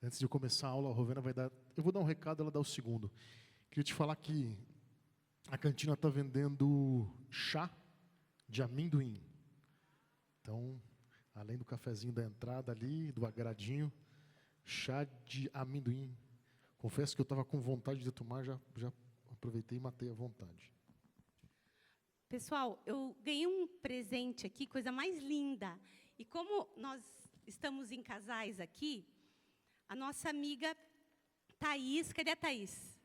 Antes de eu começar a aula, a Rovena vai dar... Eu vou dar um recado, ela dá o segundo. Queria te falar que a cantina está vendendo chá de amendoim. Então, além do cafezinho da entrada ali, do agradinho, chá de amendoim. Confesso que eu estava com vontade de tomar, já aproveitei e matei a vontade. Pessoal, eu ganhei um presente aqui, coisa mais linda. E como nós estamos em casais aqui, a nossa amiga Thaís, cadê a Thaís?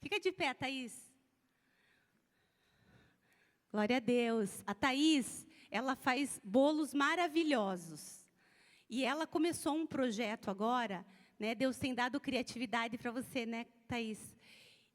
Fica de pé, Thaís. Glória a Deus. A Thaís, ela faz bolos maravilhosos. E ela começou um projeto agora, né? Deus tem dado criatividade para você, né, Thaís?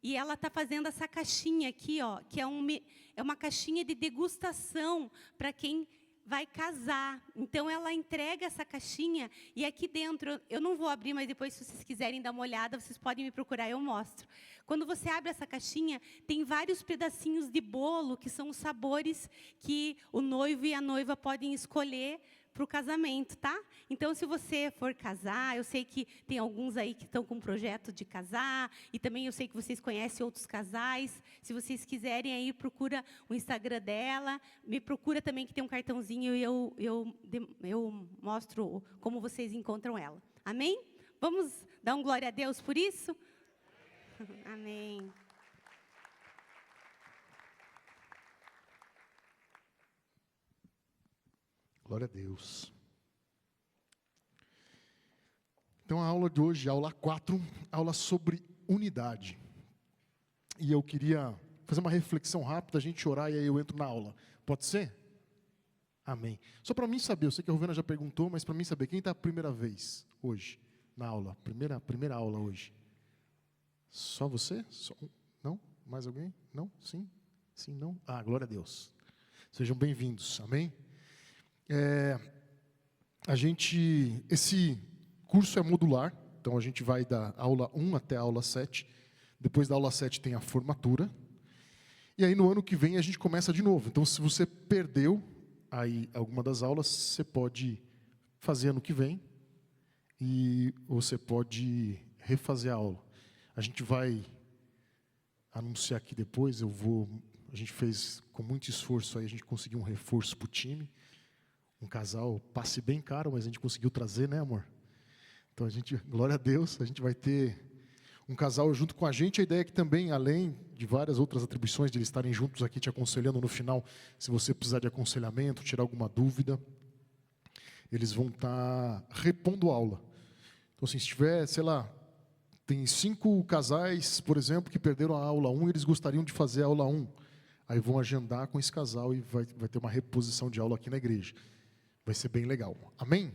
E ela está fazendo essa caixinha aqui, ó, que é uma caixinha de degustação para quem vai casar. Então, ela entrega essa caixinha e aqui dentro, eu não vou abrir, mas depois, se vocês quiserem dar uma olhada, vocês podem me procurar, eu mostro. Quando você abre essa caixinha, tem vários pedacinhos de bolo, que são os sabores que o noivo e a noiva podem escolher para o casamento, tá? Então, se você for casar, eu sei que tem alguns aí que estão com um projeto de casar, e também eu sei que vocês conhecem outros casais. Se vocês quiserem aí, procura o Instagram dela, me procura também, que tem um cartãozinho, e eu mostro como vocês encontram ela. Amém? Vamos dar um glória a Deus por isso? Amém. Glória a Deus. Então, a aula de hoje, aula 4, aula sobre unidade. E eu queria fazer uma reflexão rápida, a gente orar e aí eu entro na aula. Pode ser? Amém. Só para mim saber, eu sei que a Rovena já perguntou, mas para mim saber, quem está a primeira vez hoje na aula? Primeira aula hoje. Só você? Não? Mais alguém? Não? Sim? Sim, não? Ah, glória a Deus. Sejam bem-vindos. Amém? Esse curso é modular, então a gente vai da aula 1 até a aula 7. Depois da aula 7 tem a formatura. E aí no ano que vem a gente começa de novo. Então se você perdeu aí alguma das aulas, você pode fazer ano que vem e você pode refazer a aula. A gente vai anunciar aqui depois, a gente fez com muito esforço aí, a gente conseguiu um reforço para o time. Um casal, passe bem caro, mas a gente conseguiu trazer, né, amor? Então, glória a Deus, a gente vai ter um casal junto com a gente. A ideia é que também, além de várias outras atribuições, de eles estarem juntos aqui te aconselhando no final, se você precisar de aconselhamento, tirar alguma dúvida, eles vão estar repondo aula. Então, assim, se tiver, sei lá, tem 5 casais, por exemplo, que perderam a aula 1 e eles gostariam de fazer a aula 1. Aí vão agendar com esse casal e vai ter uma reposição de aula aqui na igreja. Vai ser bem legal. Amém?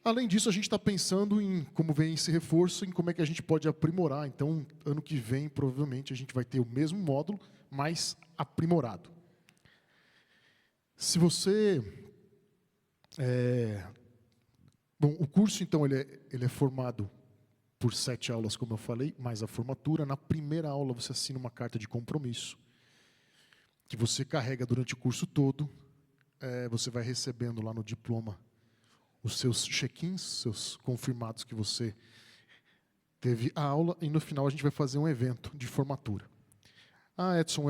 Além disso, a gente está pensando em como vem esse reforço, em como é que a gente pode aprimorar. Então, ano que vem, provavelmente, a gente vai ter o mesmo módulo, mas aprimorado. Se você... Bom, o curso, então, ele é formado por 7 aulas, como eu falei, mais a formatura. Na primeira aula, você assina uma carta de compromisso, que você carrega durante o curso todo. Você vai recebendo lá no diploma os seus check-ins, seus confirmados que você teve a aula, e no final a gente vai fazer um evento de formatura. Ah, Edson,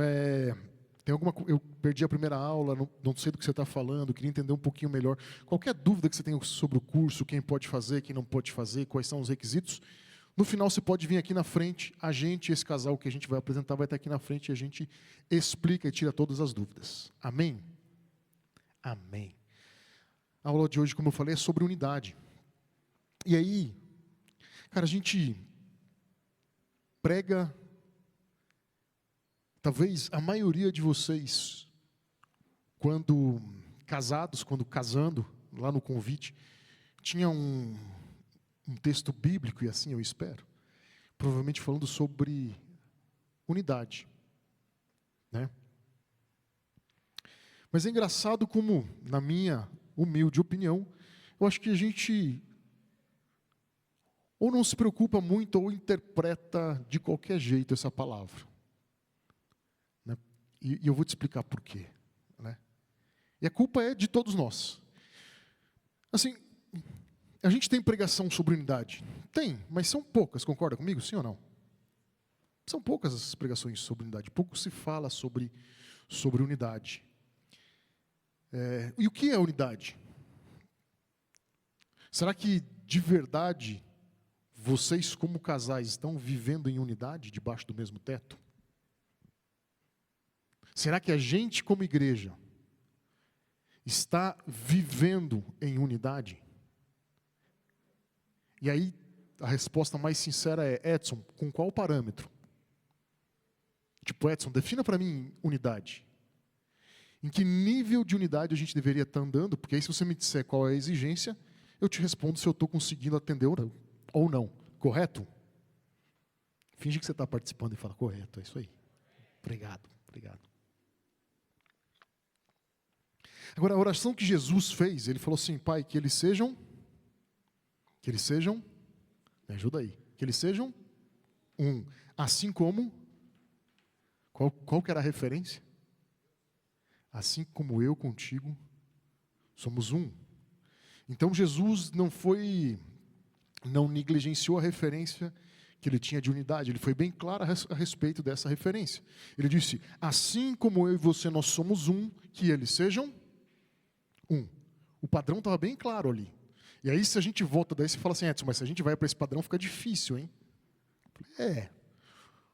eu perdi a primeira aula, não sei do que você está falando, queria entender um pouquinho melhor. Qualquer dúvida que você tenha sobre o curso, quem pode fazer, quem não pode fazer, quais são os requisitos, no final você pode vir aqui na frente, esse casal que a gente vai apresentar vai estar aqui na frente e a gente explica e tira todas as dúvidas. Amém? Amém. A aula de hoje, como eu falei, é sobre unidade. E aí, cara, a gente prega, talvez a maioria de vocês, quando casando, lá no convite, tinha um texto bíblico, e assim eu espero, provavelmente falando sobre unidade, né? Mas é engraçado como, na minha humilde opinião, eu acho que a gente ou não se preocupa muito ou interpreta de qualquer jeito essa palavra. Né? E eu vou te explicar por quê. Né? E a culpa é de todos nós. Assim, A gente tem pregação sobre unidade? Tem, mas são poucas, concorda comigo? Sim ou não? São poucas as pregações sobre unidade. Pouco se fala sobre unidade. E o que é unidade? Será que, de verdade, vocês como casais estão vivendo em unidade, debaixo do mesmo teto? Será que a gente como igreja está vivendo em unidade? E aí, a resposta mais sincera é, Edson, com qual parâmetro? Tipo, Edson, defina para mim unidade. Em que nível de unidade a gente deveria estar andando? Porque aí, se você me disser qual é a exigência, eu te respondo se eu estou conseguindo atender ou não. Correto? Finge que você está participando e fala, correto, é isso aí. Obrigado. Agora, a oração que Jesus fez, ele falou assim, Pai, que eles sejam, me ajuda aí, que eles sejam um, assim como, qual que era a referência? Assim como eu contigo somos um. Então Jesus não negligenciou a referência que ele tinha de unidade, ele foi bem claro a respeito dessa referência. Ele disse, assim como eu e você nós somos um, que eles sejam um. O padrão estava bem claro ali. E aí, se a gente volta daí, você fala assim, Edson, mas se a gente vai para esse padrão, fica difícil, hein?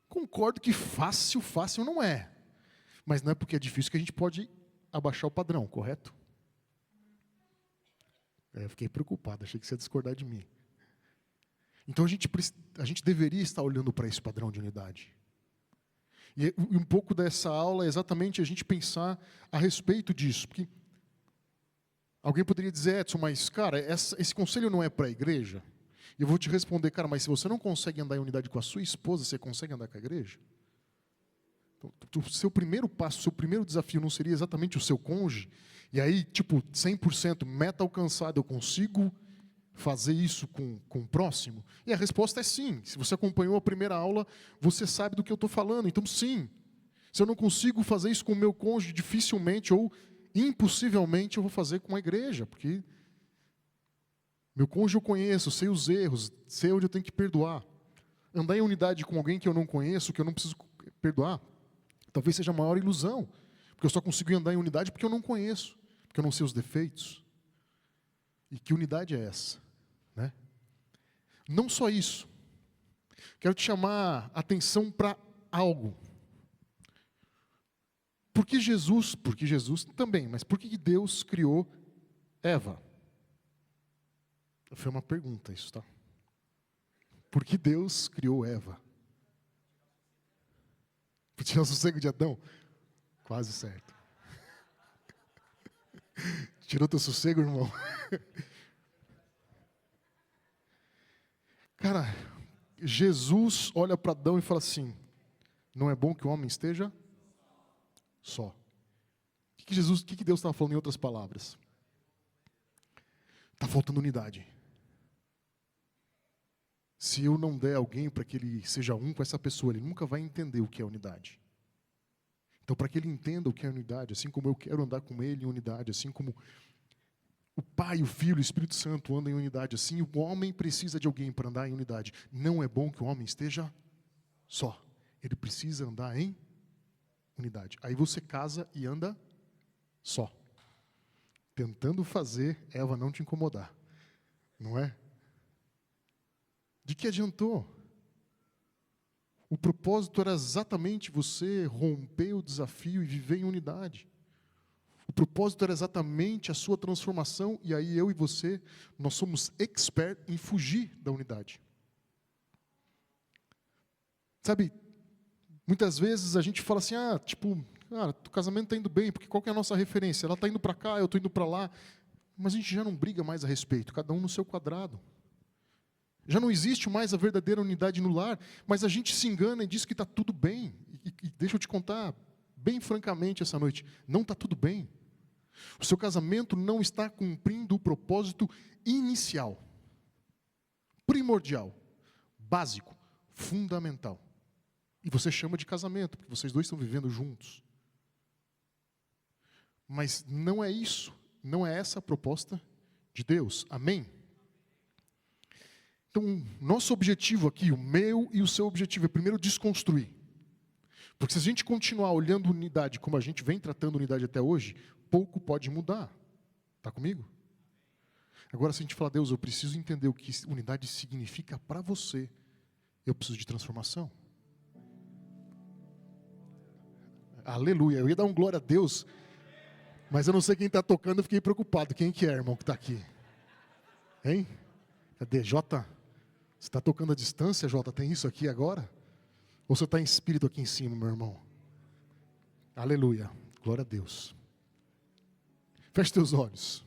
Concordo que fácil não é. Mas não é porque é difícil que a gente pode abaixar o padrão, correto? Eu fiquei preocupado, achei que você ia discordar de mim. Então, a gente deveria estar olhando para esse padrão de unidade. E um pouco dessa aula é exatamente a gente pensar a respeito disso. Porque alguém poderia dizer, Edson, mas, cara, esse conselho não é para a igreja? E eu vou te responder, cara, mas se você não consegue andar em unidade com a sua esposa, você consegue andar com a igreja? Então, o seu primeiro passo, o seu primeiro desafio não seria exatamente o seu cônjuge? E aí, 100%, meta alcançada, eu consigo fazer isso com o próximo? E a resposta é sim. Se você acompanhou a primeira aula, você sabe do que eu estou falando. Então, sim. Se eu não consigo fazer isso com o meu cônjuge, dificilmente ou impossivelmente eu vou fazer com a igreja, porque meu cônjuge eu conheço, sei os erros, sei onde eu tenho que perdoar. Andar em unidade com alguém que eu não conheço, que eu não preciso perdoar, talvez seja a maior ilusão, porque eu só consigo andar em unidade porque eu não conheço, porque eu não sei os defeitos. E que unidade é essa? Né? Não só isso. Quero te chamar a atenção para algo. Por que Jesus também, mas por que Deus criou Eva? Foi uma pergunta isso, tá? Por que Deus criou Eva? Para tirar o sossego de Adão? Quase certo. Tirou teu sossego, irmão? Cara, Jesus olha para Adão e fala assim, não é bom que o homem esteja só. O que Deus estava falando em outras palavras? Está faltando unidade. Se eu não der alguém para que ele seja um com essa pessoa, ele nunca vai entender o que é unidade. Então, para que ele entenda o que é unidade, assim como eu quero andar com ele em unidade, assim como o Pai, o Filho e o Espírito Santo andam em unidade, assim o homem precisa de alguém para andar em unidade. Não é bom que o homem esteja só. Ele precisa andar em unidade. Aí você casa e anda só. Tentando fazer Eva não te incomodar. Não é? De que adiantou? O propósito era exatamente você romper o desafio e viver em unidade. O propósito era exatamente a sua transformação, e aí eu e você, nós somos expert em fugir da unidade. Sabe, muitas vezes a gente fala assim, o casamento está indo bem, porque qual que é a nossa referência? Ela está indo para cá, eu estou indo para lá, mas a gente já não briga mais a respeito, cada um no seu quadrado. Já não existe mais a verdadeira unidade no lar, mas a gente se engana e diz que está tudo bem. E deixa eu te contar, bem francamente essa noite, não está tudo bem. O seu casamento não está cumprindo o propósito inicial, primordial, básico, fundamental. E você chama de casamento, porque vocês dois estão vivendo juntos. Mas não é isso, não é essa a proposta de Deus. Amém? Então, nosso objetivo aqui, o meu e o seu objetivo, é primeiro desconstruir. Porque se a gente continuar olhando unidade como a gente vem tratando unidade até hoje, pouco pode mudar. Está comigo? Agora, se a gente falar, Deus, eu preciso entender o que unidade significa para você, eu preciso de transformação. Aleluia, eu ia dar um glória a Deus, mas eu não sei quem está tocando, eu fiquei preocupado. Quem que é, irmão, que está aqui? Hein? Cadê? Jota? Você está tocando à distância, Jota? Tem isso aqui agora? Ou você está em espírito aqui em cima, meu irmão? Aleluia, glória a Deus. Feche teus olhos.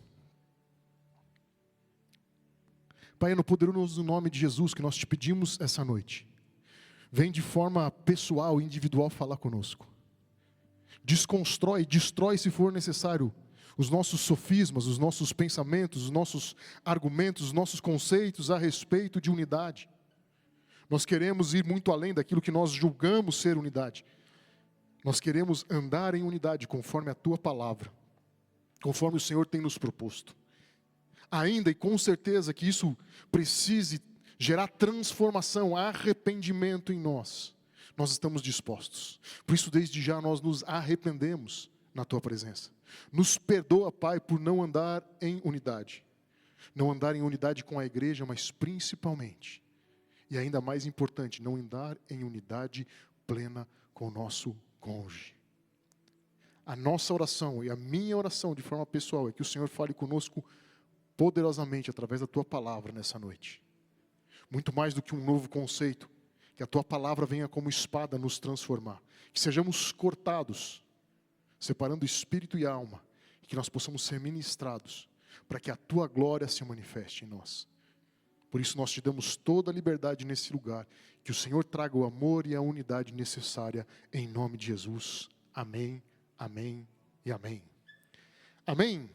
Pai, no poderoso nome de Jesus que nós te pedimos essa noite, vem de forma pessoal e individual falar conosco. Desconstrói, destrói se for necessário os nossos sofismas, os nossos pensamentos, os nossos argumentos, os nossos conceitos a respeito de unidade. Nós queremos ir muito além daquilo que nós julgamos ser unidade. Nós queremos andar em unidade conforme a tua palavra, conforme o Senhor tem nos proposto. Ainda e com certeza que isso precise gerar transformação, arrependimento em nós. Nós estamos dispostos. Por isso, desde já, nós nos arrependemos na tua presença. Nos perdoa, Pai, por não andar em unidade. Não andar em unidade com a igreja, mas principalmente, e ainda mais importante, não andar em unidade plena com o nosso cônjuge. A nossa oração e a minha oração de forma pessoal é que o Senhor fale conosco poderosamente através da tua palavra nessa noite. Muito mais do que um novo conceito, que a tua palavra venha como espada nos transformar. Que sejamos cortados, separando espírito e alma, e que nós possamos ser ministrados, para que a tua glória se manifeste em nós. Por isso nós te damos toda a liberdade nesse lugar, que o Senhor traga o amor e a unidade necessária, em nome de Jesus. Amém, amém e amém. Amém?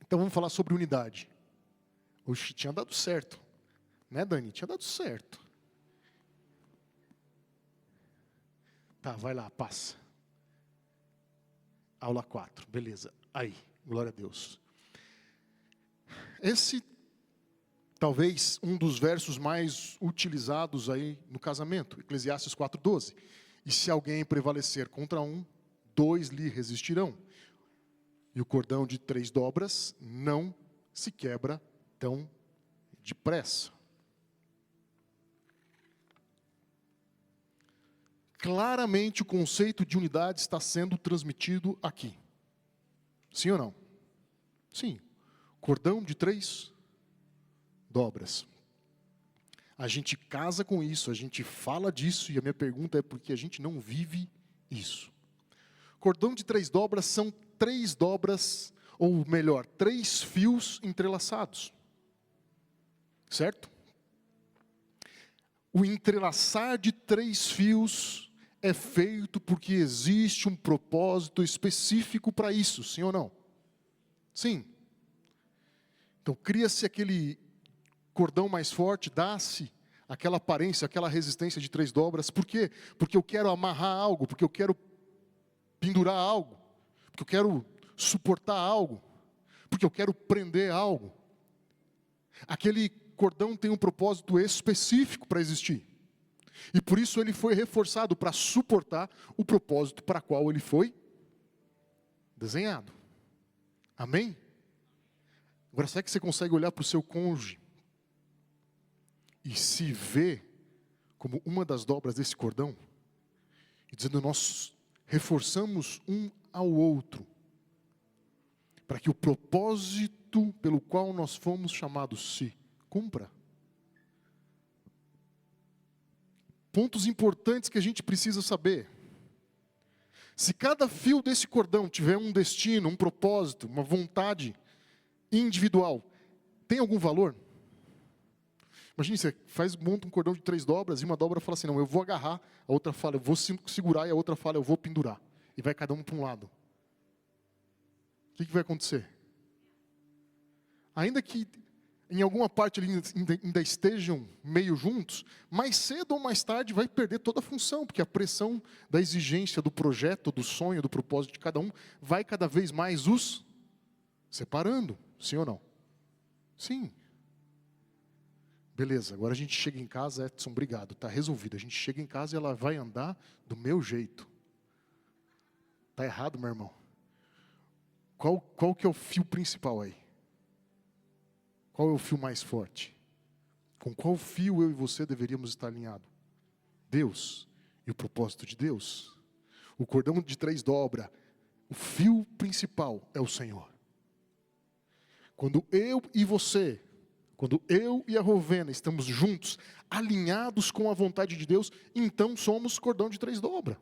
Então vamos falar sobre unidade. Oxe, tinha dado certo, né, Dani? Tinha dado certo. Tá, vai lá, passa. Aula 4, beleza. Aí, glória a Deus. Esse, talvez, um dos versos mais utilizados aí no casamento, Eclesiastes 4:12. E se alguém prevalecer contra um, 2 lhe resistirão. E o cordão de 3 dobras não se quebra tão depressa. Claramente o conceito de unidade está sendo transmitido aqui. Sim ou não? Sim. Cordão de 3 dobras. A gente casa com isso, a gente fala disso, e a minha pergunta é por que a gente não vive isso. Cordão de 3 dobras são 3 dobras, ou melhor, 3 fios entrelaçados. Certo? O entrelaçar de 3 fios é feito porque existe um propósito específico para isso, sim ou não? Sim. Então cria-se aquele cordão mais forte, dá-se aquela aparência, aquela resistência de 3 dobras. Por quê? Porque eu quero amarrar algo, porque eu quero pendurar algo, porque eu quero suportar algo, porque eu quero prender algo. Aquele cordão tem um propósito específico para existir. E por isso ele foi reforçado para suportar o propósito para qual ele foi desenhado. Amém? Agora, será que você consegue olhar para o seu cônjuge e se ver como uma das dobras desse cordão? E dizendo, nós reforçamos um ao outro, para que o propósito pelo qual nós fomos chamados se cumpra. Pontos importantes que a gente precisa saber. Se cada fio desse cordão tiver um destino, um propósito, uma vontade individual, tem algum valor? Imagine, você monta um cordão de 3 dobras e uma dobra fala assim, não, eu vou agarrar, a outra fala, eu vou segurar, e a outra fala, eu vou pendurar. E vai cada um para um lado. O que vai acontecer? Ainda que em alguma parte ali ainda estejam meio juntos, mais cedo ou mais tarde vai perder toda a função, porque a pressão da exigência do projeto, do sonho, do propósito de cada um, vai cada vez mais os separando, sim ou não? Sim. Beleza, agora a gente chega em casa, Edson, obrigado, está resolvido. A gente chega em casa e ela vai andar do meu jeito. Está errado, meu irmão. Qual que é o fio principal aí? Qual é o fio mais forte? Com qual fio eu e você deveríamos estar alinhados? Deus e o propósito de Deus. O cordão de 3 dobras, o fio principal é o Senhor. Quando eu e você, quando eu e a Rovena estamos juntos, alinhados com a vontade de Deus, então somos cordão de 3 dobras.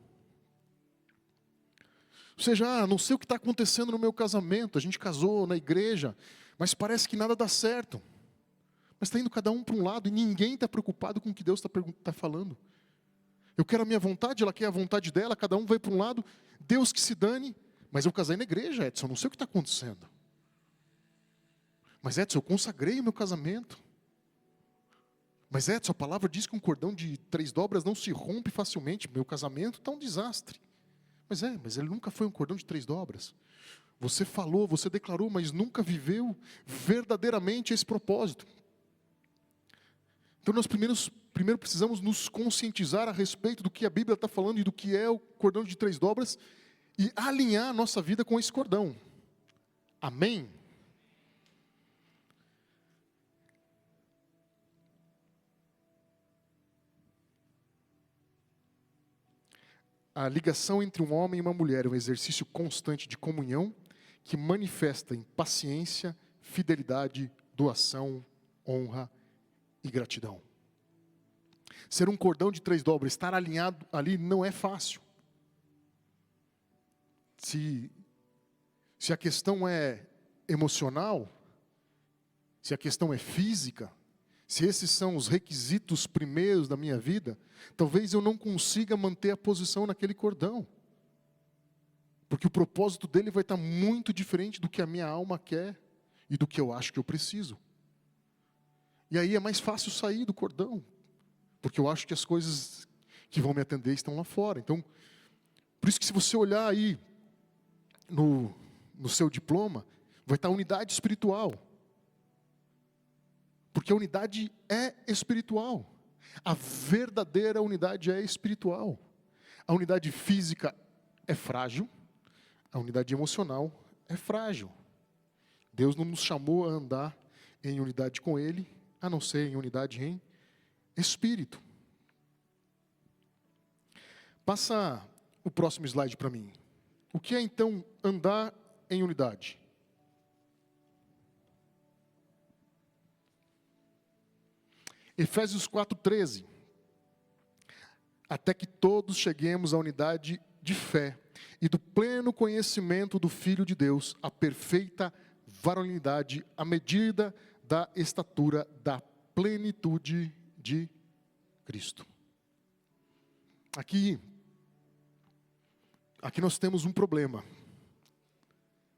Ou seja, não sei o que está acontecendo no meu casamento, a gente casou na igreja, mas parece que nada dá certo. Mas está indo cada um para um lado e ninguém está preocupado com o que Deus está falando. Eu quero a minha vontade, ela quer a vontade dela, cada um vai para um lado, Deus que se dane. Mas eu casei na igreja, Edson, não sei o que está acontecendo. Mas Edson, eu consagrei o meu casamento. Mas Edson, a palavra diz que um cordão de 3 dobras não se rompe facilmente. Meu casamento está um desastre. Mas ele nunca foi um cordão de 3 dobras. Você falou, você declarou, mas nunca viveu verdadeiramente esse propósito. Então nós primeiro precisamos nos conscientizar a respeito do que a Bíblia está falando e do que é o cordão de 3 dobras e alinhar a nossa vida com esse cordão. Amém? A ligação entre um homem e uma mulher é um exercício constante de comunhão que manifesta em paciência, fidelidade, doação, honra e gratidão. Ser um cordão de 3 dobras, estar alinhado ali não é fácil. Se a questão é emocional, se a questão é física, se esses são os requisitos primeiros da minha vida, talvez eu não consiga manter a posição naquele cordão. Porque o propósito dele vai estar muito diferente do que a minha alma quer e do que eu acho que eu preciso. E aí é mais fácil sair do cordão, porque eu acho que as coisas que vão me atender estão lá fora. Então, por isso que se você olhar aí no seu diploma, vai estar unidade espiritual. Porque a unidade é espiritual. A verdadeira unidade é espiritual. A unidade física é frágil. A unidade emocional é frágil. Deus não nos chamou a andar em unidade com Ele, a não ser em unidade em espírito. Passa o próximo slide para mim. O que é então andar em unidade? Efésios 4:13. Até que todos cheguemos à unidade de fé e do pleno conhecimento do Filho de Deus, a perfeita varonilidade, à medida da estatura da plenitude de Cristo. Aqui nós temos um problema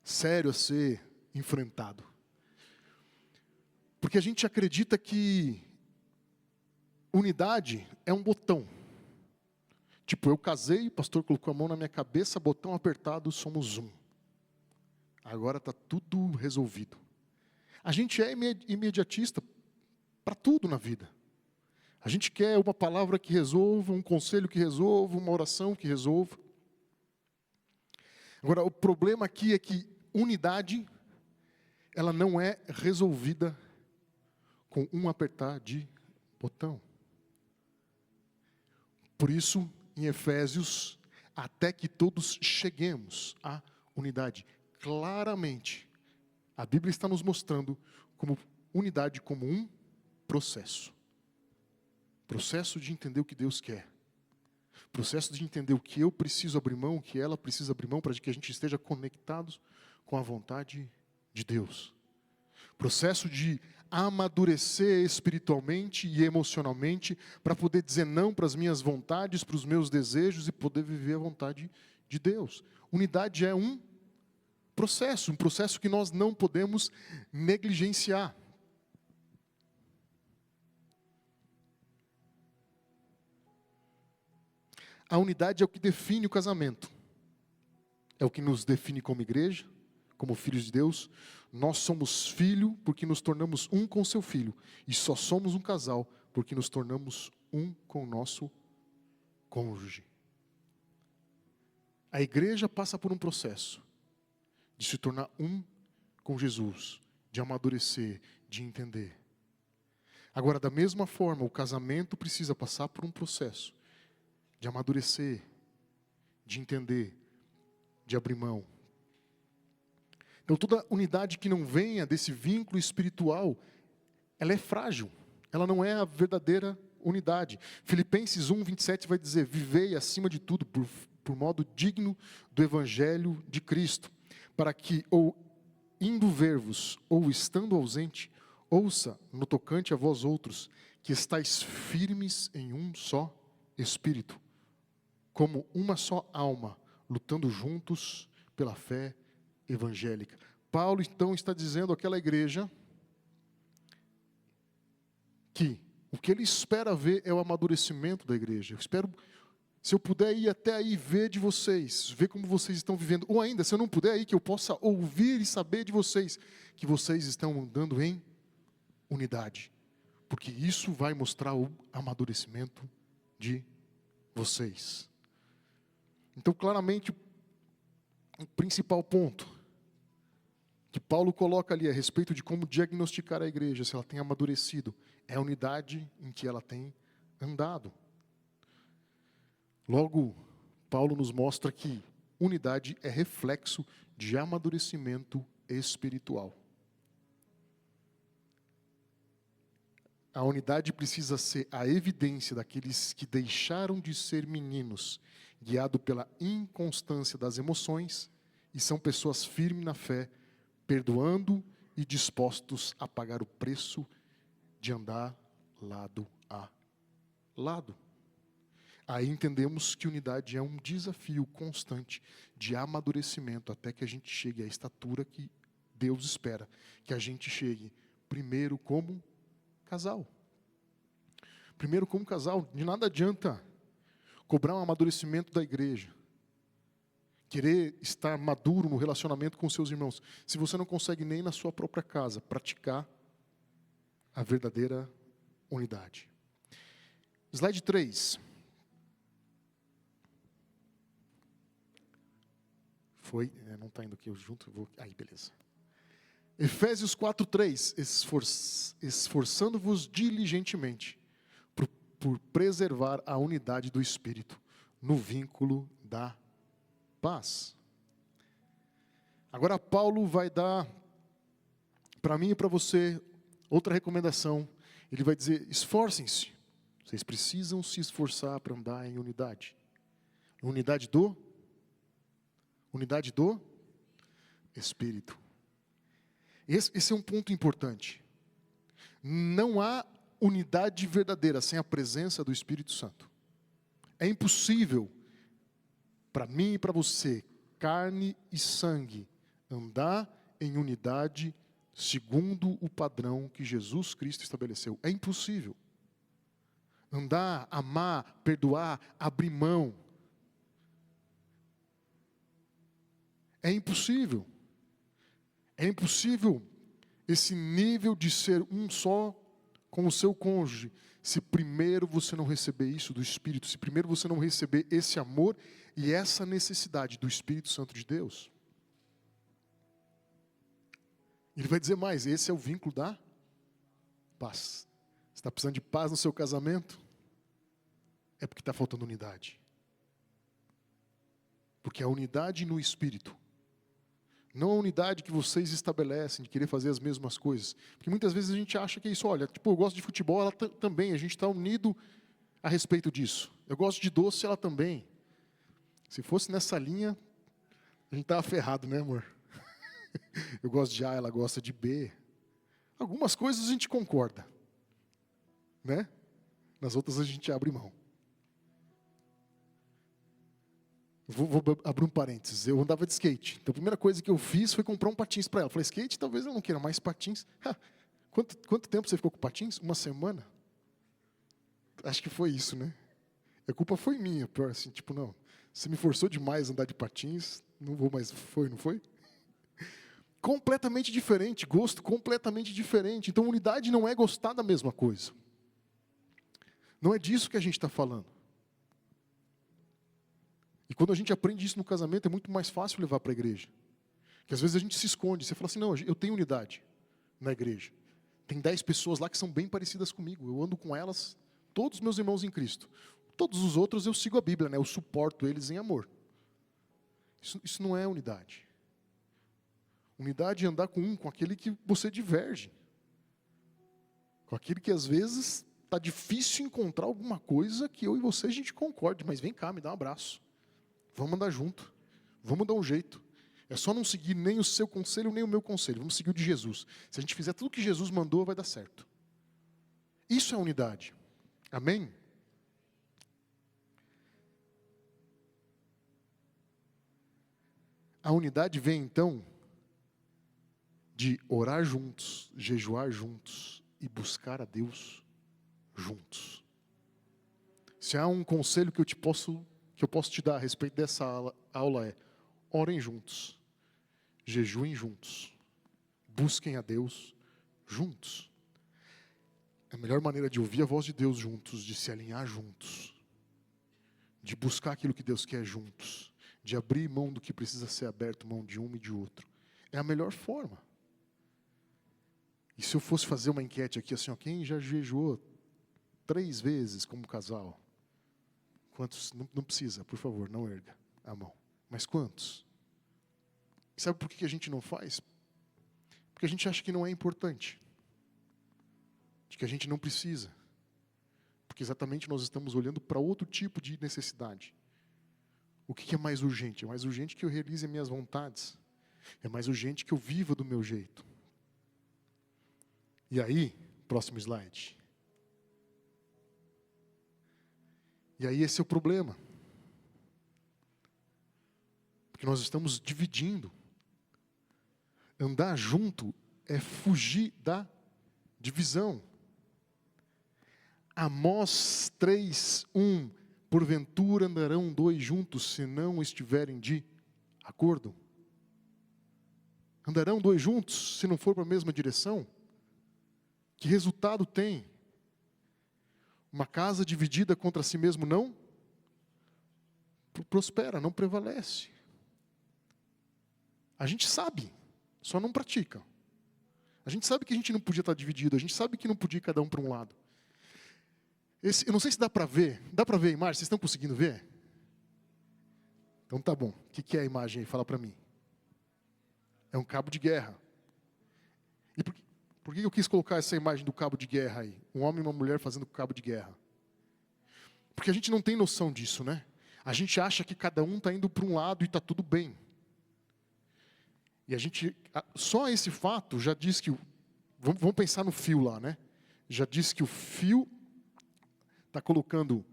sério a ser enfrentado. Porque a gente acredita que unidade é um botão. Tipo, eu casei, o pastor colocou a mão na minha cabeça, botão apertado, somos um. Agora está tudo resolvido. A gente é imediatista para tudo na vida. A gente quer uma palavra que resolva, um conselho que resolva, uma oração que resolva. Agora, o problema aqui é que unidade, ela não é resolvida com um apertar de botão. Por isso, em Efésios, até que todos cheguemos à unidade. Claramente, a Bíblia está nos mostrando como unidade como um processo. Processo de entender o que Deus quer. Processo de entender o que eu preciso abrir mão, o que ela precisa abrir mão, para que a gente esteja conectados com a vontade de Deus. Processo de amadurecer espiritualmente e emocionalmente, para poder dizer não para as minhas vontades, para os meus desejos e poder viver a vontade de Deus. Unidade é um processo que nós não podemos negligenciar. A unidade é o que define o casamento. É o que nos define como igreja, como filhos de Deus. Nós somos filho porque nos tornamos um com seu filho. E só somos um casal porque nos tornamos um com o nosso cônjuge. A igreja passa por um processo de se tornar um com Jesus, de amadurecer, de entender. Agora, da mesma forma, o casamento precisa passar por um processo de amadurecer, de entender, de abrir mão. Então, toda unidade que não venha desse vínculo espiritual, ela é frágil. Ela não é a verdadeira unidade. Filipenses 1:27 vai dizer: vivei acima de tudo por modo digno do evangelho de Cristo, para que, ou indo ver-vos, ou estando ausente, ouça no tocante a vós outros, que estáis firmes em um só Espírito, como uma só alma, lutando juntos pela fé evangélica. Paulo, então, está dizendo àquela igreja que o que ele espera ver é o amadurecimento da igreja. Eu espero, se eu puder ir até aí, ver de vocês, ver como vocês estão vivendo, ou ainda, se eu não puder ir, que eu possa ouvir e saber de vocês, que vocês estão andando em unidade, porque isso vai mostrar o amadurecimento de vocês. Então, claramente, o principal ponto que Paulo coloca ali a respeito de como diagnosticar a igreja, se ela tem amadurecido, é a unidade em que ela tem andado. Logo, Paulo nos mostra que unidade é reflexo de amadurecimento espiritual. A unidade precisa ser a evidência daqueles que deixaram de ser meninos, guiado pela inconstância das emoções, e são pessoas firmes na fé, perdoando e dispostos a pagar o preço de andar lado a lado. Aí entendemos que unidade é um desafio constante de amadurecimento até que a gente chegue à estatura que Deus espera, que a gente chegue primeiro como casal. Primeiro como casal, de nada adianta cobrar um amadurecimento da igreja, querer estar maduro no relacionamento com seus irmãos, se você não consegue nem na sua própria casa praticar a verdadeira unidade. Slide 3. Não está indo aqui junto, aí beleza. Efésios 4:3, esforçando-vos diligentemente por preservar a unidade do Espírito no vínculo da paz. Agora Paulo vai dar para mim e para você outra recomendação. Ele vai dizer: esforcem-se. Vocês precisam se esforçar para andar em unidade. Unidade do Espírito. Esse é um ponto importante. Não há unidade verdadeira sem a presença do Espírito Santo. É impossível para mim e para você, carne e sangue, andar em unidade segundo o padrão que Jesus Cristo estabeleceu. É impossível. Andar, amar, perdoar, abrir mão. É impossível. É impossível esse nível de ser um só com o seu cônjuge, se primeiro você não receber isso do Espírito, se primeiro você não receber esse amor e essa necessidade do Espírito Santo de Deus. Ele vai dizer mais: esse é o vínculo da paz. Você está precisando de paz no seu casamento? É porque está faltando unidade. Porque a unidade no Espírito, não a unidade que vocês estabelecem, de querer fazer as mesmas coisas. Porque muitas vezes a gente acha que é isso, olha, tipo, eu gosto de futebol, ela também, a gente está unido a respeito disso. Eu gosto de doce, ela também. Se fosse nessa linha, a gente estava ferrado, né, amor? Eu gosto de A, ela gosta de B. Algumas coisas a gente concorda, né? Nas outras a gente abre mão. Vou abrir um parênteses. Eu andava de skate. Então a primeira coisa que eu fiz foi comprar um patins para ela. Falei: skate, talvez eu não queira mais patins. Quanto tempo você ficou com patins? Uma semana? Acho que foi isso, né? A culpa foi minha. Pior assim, tipo, não. Você me forçou demais a andar de patins. Não vou mais. Foi, não foi? completamente diferente, gosto completamente diferente. Então, unidade não é gostar da mesma coisa. Não é disso que a gente está falando. E quando a gente aprende isso no casamento, é muito mais fácil levar para a igreja. Porque às vezes a gente se esconde, você fala assim, não, eu tenho unidade na igreja. Tem 10 pessoas lá que são bem parecidas comigo, eu ando com elas, todos os meus irmãos em Cristo. Todos os outros eu sigo a Bíblia, né? Eu suporto eles em amor. Isso não é unidade. Unidade é andar com aquele que você diverge. Com aquele que às vezes está difícil encontrar alguma coisa que eu e você a gente concorde, mas vem cá, me dá um abraço. Vamos andar junto, vamos dar um jeito. É só não seguir nem o seu conselho, nem o meu conselho. Vamos seguir o de Jesus. Se a gente fizer tudo o que Jesus mandou, vai dar certo. Isso é unidade. Amém? A unidade vem, então, de orar juntos, jejuar juntos e buscar a Deus juntos. Se há um conselho que eu posso te dar a respeito dessa aula é: orem juntos, jejuem juntos, busquem a Deus juntos. A melhor maneira de ouvir a voz de Deus juntos, de se alinhar juntos, de buscar aquilo que Deus quer juntos, de abrir mão do que precisa ser aberto, mão de um e de outro, é a melhor forma. E se eu fosse fazer uma enquete aqui, assim, ó, quem já jejuou 3 vezes como casal? Quantos? Não precisa, por favor, não erga a mão. Mas quantos? E sabe por que a gente não faz? Porque a gente acha que não é importante. De que a gente não precisa. Porque exatamente nós estamos olhando para outro tipo de necessidade. O que é mais urgente? É mais urgente que eu realize as minhas vontades. É mais urgente que eu viva do meu jeito. E aí, próximo slide. E aí esse é o problema. Porque nós estamos dividindo. Andar junto é fugir da divisão. Amós 3:1. Porventura andarão 2 juntos, se não estiverem de acordo? Andarão 2 juntos, se não for para a mesma direção? Que resultado tem? Uma casa dividida contra si mesmo não prospera, não prevalece. A gente sabe, só não pratica. A gente sabe que a gente não podia estar dividido, a gente sabe que não podia ir cada um para um lado. Eu não sei se dá para ver. Dá para ver a imagem? Vocês estão conseguindo ver? Então tá bom. O que é a imagem aí? Fala para mim. É um cabo de guerra. E por que eu quis colocar essa imagem do cabo de guerra aí? Um homem e uma mulher fazendo cabo de guerra. Porque a gente não tem noção disso, né? A gente acha que cada um está indo para um lado e está tudo bem. E a gente, só esse fato já diz que, vamos pensar no fio lá, né? Já diz que o fio está colocando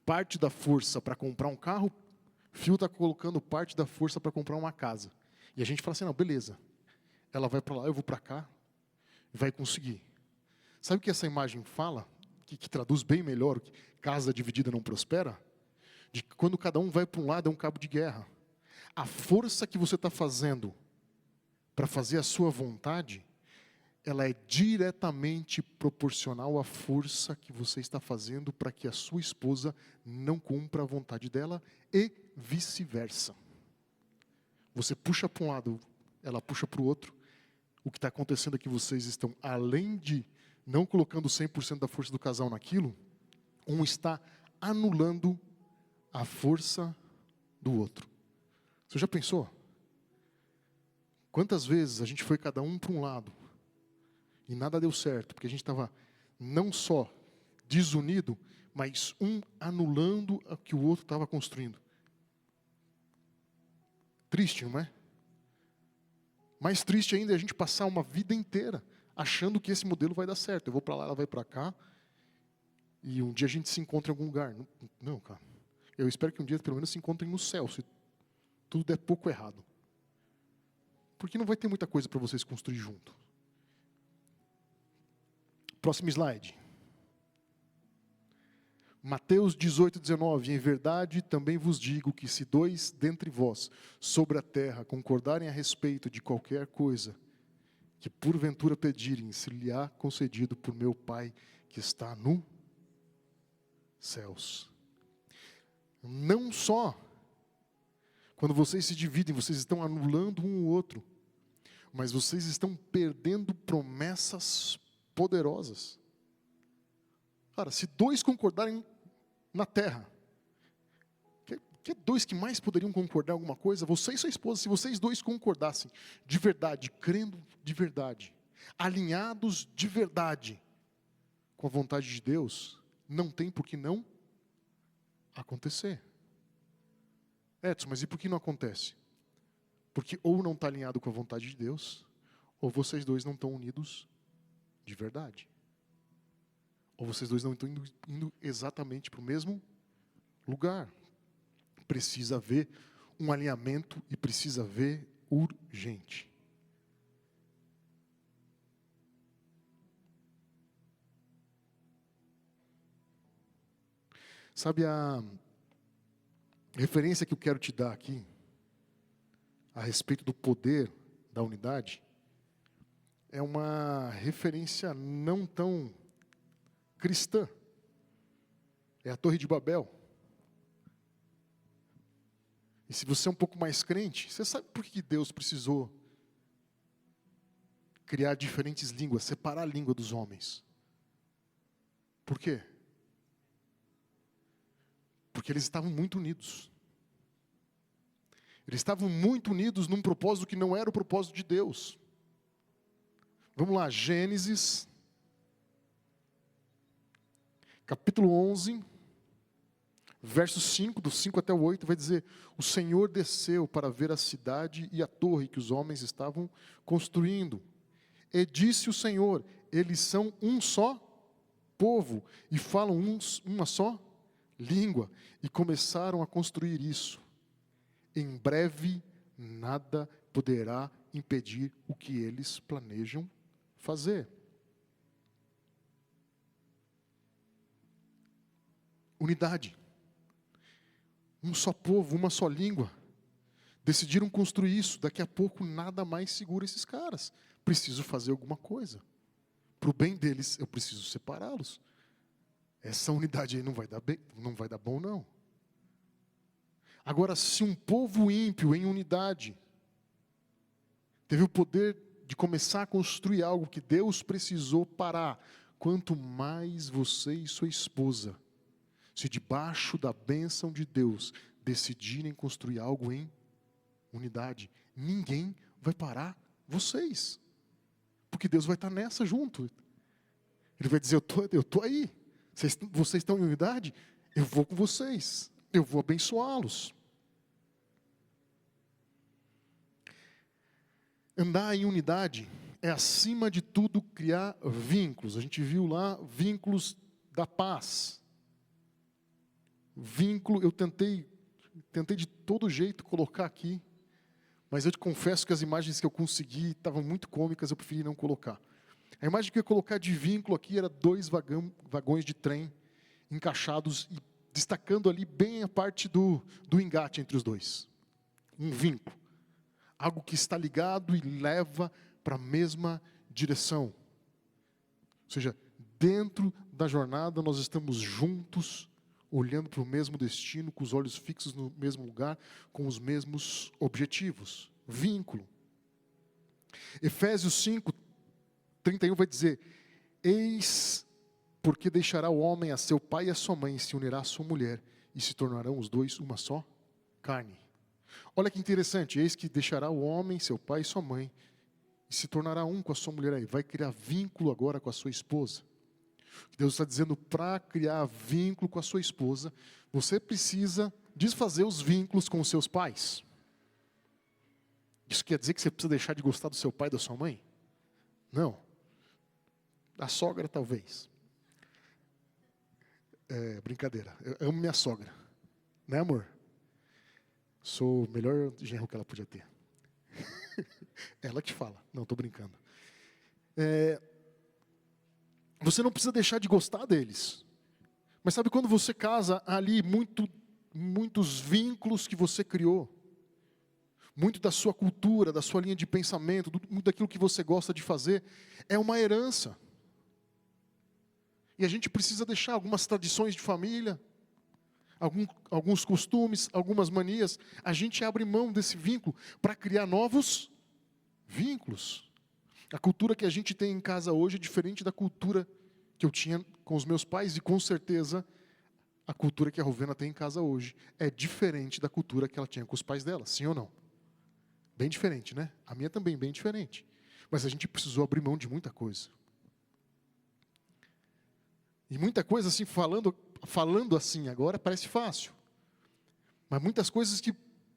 parte da força para comprar um carro, o fio está colocando parte da força para comprar uma casa. E a gente fala assim, não, beleza, ela vai para lá, eu vou para cá, e vai conseguir. Sabe o que essa imagem fala? Que traduz bem melhor, que casa dividida não prospera? De que quando cada um vai para um lado é um cabo de guerra. A força que você está fazendo para fazer a sua vontade, ela é diretamente proporcional à força que você está fazendo para que a sua esposa não cumpra a vontade dela e vice-versa. Você puxa para um lado, ela puxa para o outro. O que está acontecendo é que vocês estão, além de não colocando 100% da força do casal naquilo, um está anulando a força do outro. Você já pensou? Quantas vezes a gente foi cada um para um lado e nada deu certo, porque a gente estava não só desunido, mas um anulando o que o outro estava construindo. Triste, não é? Mais triste ainda é a gente passar uma vida inteira achando que esse modelo vai dar certo. Eu vou para lá, ela vai para cá, e um dia a gente se encontra em algum lugar. Não, cara. Eu espero que um dia pelo menos se encontrem no céu, se tudo der pouco errado. Porque não vai ter muita coisa para vocês construir junto. Próximo slide. Mateus 18:19. Em verdade também vos digo que se 2 dentre vós sobre a terra concordarem a respeito de qualquer coisa que porventura pedirem, se lhe há concedido por meu Pai que está no céus. Não só quando vocês se dividem, vocês estão anulando um o outro, mas vocês estão perdendo promessas poderosas. Cara, se dois concordarem na terra, que dois que mais poderiam concordar em alguma coisa? Você e sua esposa, se vocês dois concordassem de verdade, crendo de verdade, alinhados de verdade com a vontade de Deus, não tem por que não acontecer. Edson, mas e por que não acontece? Porque ou não está alinhado com a vontade de Deus, ou vocês dois não estão unidos de verdade. Ou vocês dois não estão indo exatamente para o mesmo lugar. Precisa haver um alinhamento e precisa haver urgente. Sabe a referência que eu quero te dar aqui, a respeito do poder da unidade, é uma referência não tão cristã. É a Torre de Babel. E se você é um pouco mais crente, você sabe por que Deus precisou criar diferentes línguas, separar a língua dos homens? Por quê? Porque eles estavam muito unidos. Eles estavam muito unidos num propósito que não era o propósito de Deus. Vamos lá, Gênesis, capítulo 11, verso 5, do 5 até o 8, vai dizer: o Senhor desceu para ver a cidade e a torre que os homens estavam construindo. E disse o Senhor: eles são um só povo e falam uma só língua. E começaram a construir isso. Em breve, nada poderá impedir o que eles planejam fazer. Unidade. Um só povo, uma só língua. Decidiram construir isso. Daqui a pouco nada mais segura esses caras. Preciso fazer alguma coisa. Para o bem deles, eu preciso separá-los. Essa unidade aí não vai dar bem, não vai dar bom, não. Agora, se um povo ímpio em unidade teve o poder de começar a construir algo que Deus precisou parar, quanto mais você e sua esposa, se debaixo da bênção de Deus decidirem construir algo em unidade, ninguém vai parar vocês. Porque Deus vai estar nessa junto. Ele vai dizer: eu tô aí. Vocês estão em unidade? Eu vou com vocês. Eu vou abençoá-los. Andar em unidade é, acima de tudo, criar vínculos. A gente viu lá vínculos da paz. Vínculo, eu tentei de todo jeito colocar aqui, mas eu te confesso que as imagens que eu consegui estavam muito cômicas, eu preferi não colocar. A imagem que eu ia colocar de vínculo aqui era 2 vagões de trem encaixados e destacando ali bem a parte do engate entre os dois. Um vínculo. Algo que está ligado e leva para a mesma direção. Ou seja, dentro da jornada nós estamos juntos, olhando para o mesmo destino, com os olhos fixos no mesmo lugar, com os mesmos objetivos. Vínculo. Efésios 5:31 vai dizer: eis porque deixará o homem a seu pai e a sua mãe, e se unirá à sua mulher, e se tornarão os dois uma só carne. Olha que interessante, eis que deixará o homem, seu pai e sua mãe, e se tornará um com a sua mulher. Aí vai criar vínculo agora com a sua esposa. Deus está dizendo, para criar vínculo com a sua esposa, você precisa desfazer os vínculos com os seus pais. Isso quer dizer que você precisa deixar de gostar do seu pai e da sua mãe? Não. Da sogra, talvez. É, brincadeira. Eu amo minha sogra. Né, amor? Sou o melhor genro que ela podia ter. Ela que fala. Não, estou brincando. Você não precisa deixar de gostar deles. Mas sabe quando você casa, há ali muitos vínculos que você criou. muito da sua cultura, da sua linha de pensamento, muito daquilo que você gosta de fazer, é uma herança. E a gente precisa deixar algumas tradições de família, alguns costumes, algumas manias. A gente abre mão desse vínculo para criar novos vínculos. A cultura que a gente tem em casa hoje é diferente da cultura que eu tinha com os meus pais, e com certeza a cultura que a Rovena tem em casa hoje é diferente da cultura que ela tinha com os pais dela, sim ou não? Bem diferente, né? A minha também, bem diferente. Mas a gente precisou abrir mão de muita coisa. E muita coisa, assim, falando assim agora, parece fácil. Mas muitas coisas que,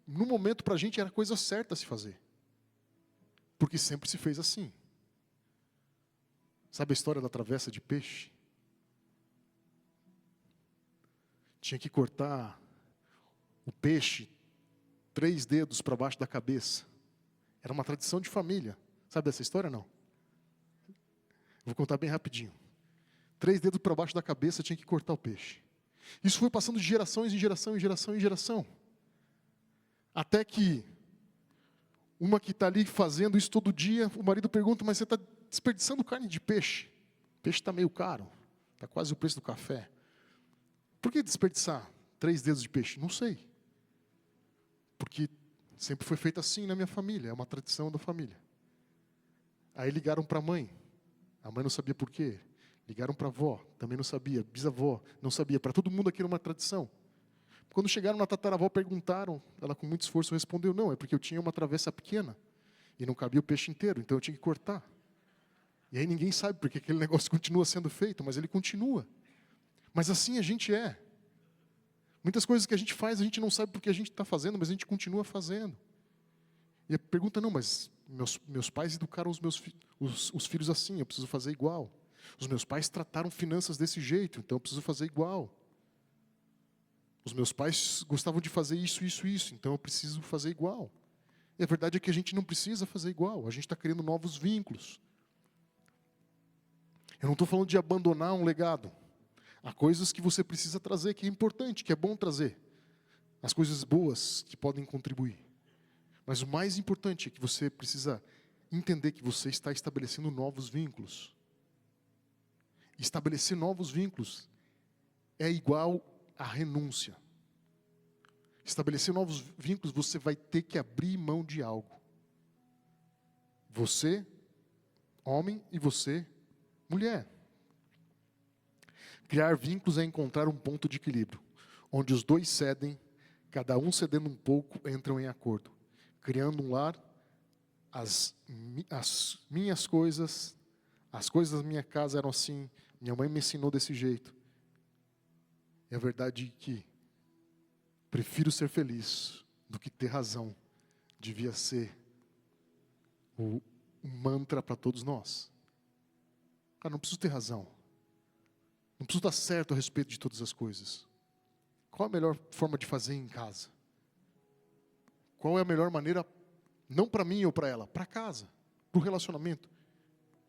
no momento, para a gente, era a coisa certa a se fazer. Porque sempre se fez assim. Sabe a história da travessa de peixe? Tinha que cortar o peixe 3 dedos para baixo da cabeça. Era uma tradição de família. Sabe dessa história, não? Vou contar bem rapidinho. 3 dedos para baixo da cabeça, tinha que cortar o peixe. Isso foi passando de gerações em geração, em geração, em geração. Até que, uma que está ali fazendo isso todo dia, o marido pergunta, mas você está desperdiçando carne de peixe? O peixe está meio caro, está quase o preço do café. Por que desperdiçar 3 dedos de peixe? Não sei. Porque sempre foi feito assim na minha família, é uma tradição da família. Aí ligaram para a mãe não sabia por quê. Ligaram para a avó, também não sabia. Bisavó, não sabia. Para todo mundo aquilo era uma tradição. Quando chegaram na tataravó, perguntaram, ela com muito esforço respondeu, não, é porque eu tinha uma travessa pequena e não cabia o peixe inteiro, então eu tinha que cortar. E aí ninguém sabe porque aquele negócio continua sendo feito, mas ele continua. Mas assim a gente é. Muitas coisas que a gente faz, a gente não sabe porque a gente está fazendo, mas a gente continua fazendo. E a pergunta, não, mas meus pais educaram os filhos assim, eu preciso fazer igual. Os meus pais trataram finanças desse jeito, então eu preciso fazer igual. Os meus pais gostavam de fazer isso, isso, isso, então eu preciso fazer igual. E a verdade é que a gente não precisa fazer igual, a gente está criando novos vínculos. Eu não estou falando de abandonar um legado. Há coisas que você precisa trazer, que é importante, que é bom trazer. As coisas boas que podem contribuir. Mas o mais importante é que você precisa entender que você está estabelecendo novos vínculos. Estabelecer novos vínculos é igual a renúncia. Estabelecer novos vínculos, você vai ter que abrir mão de algo. Você, homem, e você, mulher. Criar vínculos é encontrar um ponto de equilíbrio, onde os dois cedem, cada um cedendo um pouco, entram em acordo, criando um lar, as minhas coisas, as coisas da minha casa eram assim, minha mãe me ensinou desse jeito. E a verdade é que prefiro ser feliz do que ter razão. Devia ser o mantra para todos nós. Cara, não preciso ter razão. Não preciso estar certo a respeito de todas as coisas. Qual a melhor forma de fazer em casa? Qual é a melhor maneira, não para mim ou para ela, para casa, para o relacionamento?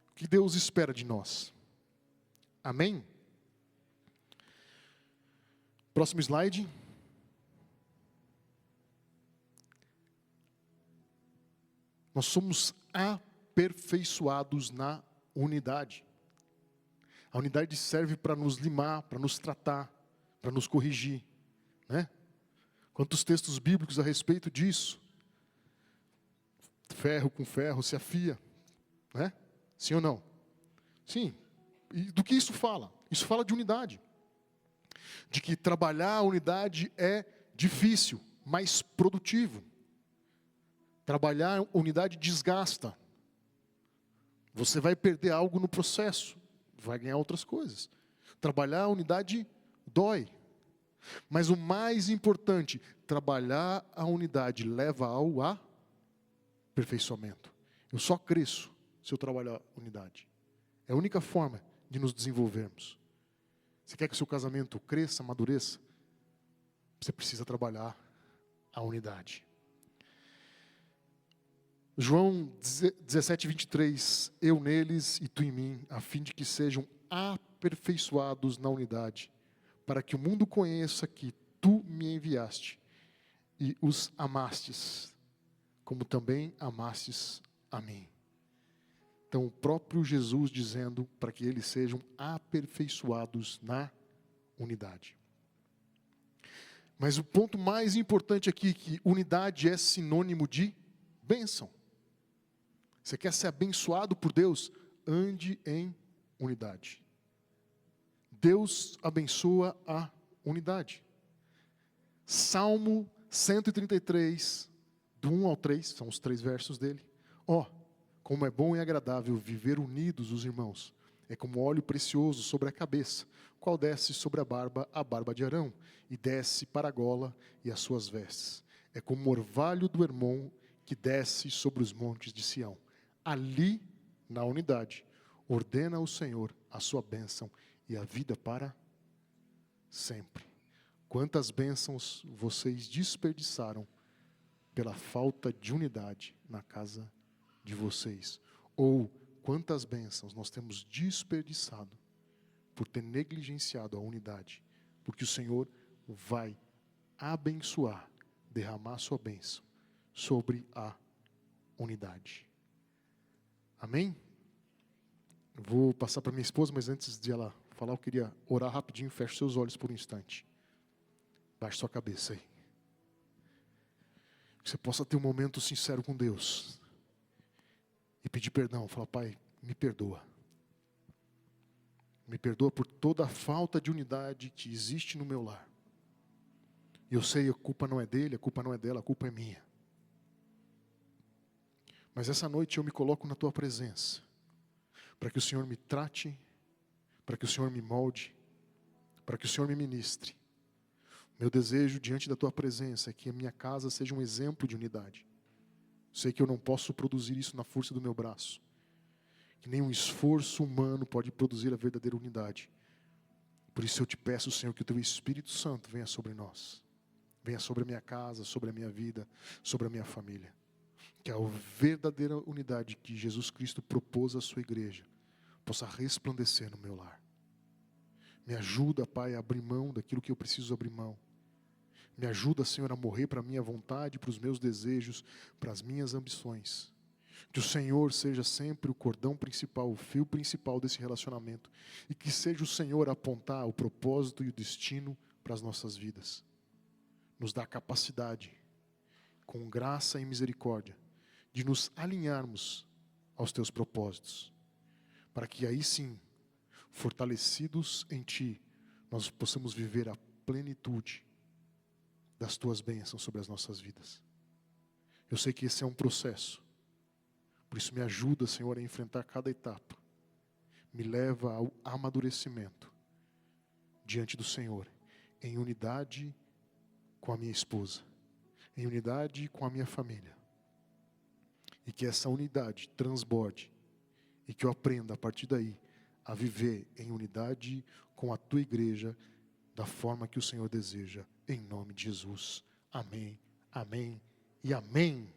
O que Deus espera de nós? Amém? Próximo slide. Nós somos aperfeiçoados na unidade. A unidade serve para nos limar, para nos tratar, para nos corrigir, né? Quantos textos bíblicos a respeito disso? Ferro com ferro se afia, né? Sim ou não? Sim. E do que isso fala? Isso fala de unidade. De que trabalhar a unidade é difícil, mas produtivo. Trabalhar a unidade desgasta. Você vai perder algo no processo, vai ganhar outras coisas. Trabalhar a unidade dói. Mas o mais importante, trabalhar a unidade leva ao aperfeiçoamento. Eu só cresço se eu trabalhar a unidade. É a única forma de nos desenvolvermos. Você quer que o seu casamento cresça, amadureça? Você precisa trabalhar a unidade. João 17, 23, eu neles e tu em mim, a fim de que sejam aperfeiçoados na unidade, para que o mundo conheça que tu me enviaste e os amastes, como também amastes a mim. Então, o próprio Jesus dizendo para que eles sejam aperfeiçoados na unidade. Mas o ponto mais importante aqui é que unidade é sinônimo de bênção. Você quer ser abençoado por Deus? Ande em unidade. Deus abençoa a unidade. Salmo 133, do 1 ao 3, são os 3 versos dele. Como é bom e agradável viver unidos os irmãos. É como óleo precioso sobre a cabeça, qual desce sobre a barba de Arão, e desce para a gola e as suas vestes. É como o orvalho do Hermon que desce sobre os montes de Sião. Ali, na unidade, ordena o Senhor a sua bênção e a vida para sempre. Quantas bênçãos vocês desperdiçaram pela falta de unidade na casa de vocês? Ou quantas bênçãos nós temos desperdiçado por ter negligenciado a unidade? Porque o Senhor vai abençoar, derramar sua bênção sobre a unidade. Amém? Eu vou passar para minha esposa, mas antes de ela falar, eu queria orar rapidinho. Feche seus olhos por um instante. Baixe sua cabeça aí. Que você possa ter um momento sincero com Deus. E pedir perdão. Falar, Pai, me perdoa. Me perdoa por toda a falta de unidade que existe no meu lar. E eu sei, a culpa não é dele, a culpa não é dela, a culpa é minha. Mas essa noite eu me coloco na tua presença. Para que o Senhor me trate, para que o Senhor me molde, para que o Senhor me ministre. Meu desejo diante da tua presença é que a minha casa seja um exemplo de unidade. Sei que eu não posso produzir isso na força do meu braço. Que nenhum esforço humano pode produzir a verdadeira unidade. Por isso eu te peço, Senhor, que o teu Espírito Santo venha sobre nós. Venha sobre a minha casa, sobre a minha vida, sobre a minha família. Que a verdadeira unidade que Jesus Cristo propôs à sua igreja possa resplandecer no meu lar. Me ajuda, Pai, a abrir mão daquilo que eu preciso abrir mão. Me ajuda, Senhor, a morrer para a minha vontade, para os meus desejos, para as minhas ambições. Que o Senhor seja sempre o cordão principal, o fio principal desse relacionamento. E que seja o Senhor a apontar o propósito e o destino para as nossas vidas. Nos dá capacidade, com graça e misericórdia, de nos alinharmos aos teus propósitos. Para que aí sim, fortalecidos em Ti, nós possamos viver a plenitude das Tuas bênçãos sobre as nossas vidas. Eu sei que esse é um processo. Por isso me ajuda, Senhor, a enfrentar cada etapa. Me leva ao amadurecimento diante do Senhor, em unidade com a minha esposa, em unidade com a minha família. E que essa unidade transborde e que eu aprenda a partir daí a viver em unidade com a tua igreja da forma que o Senhor deseja, em nome de Jesus. Amém, amém e amém.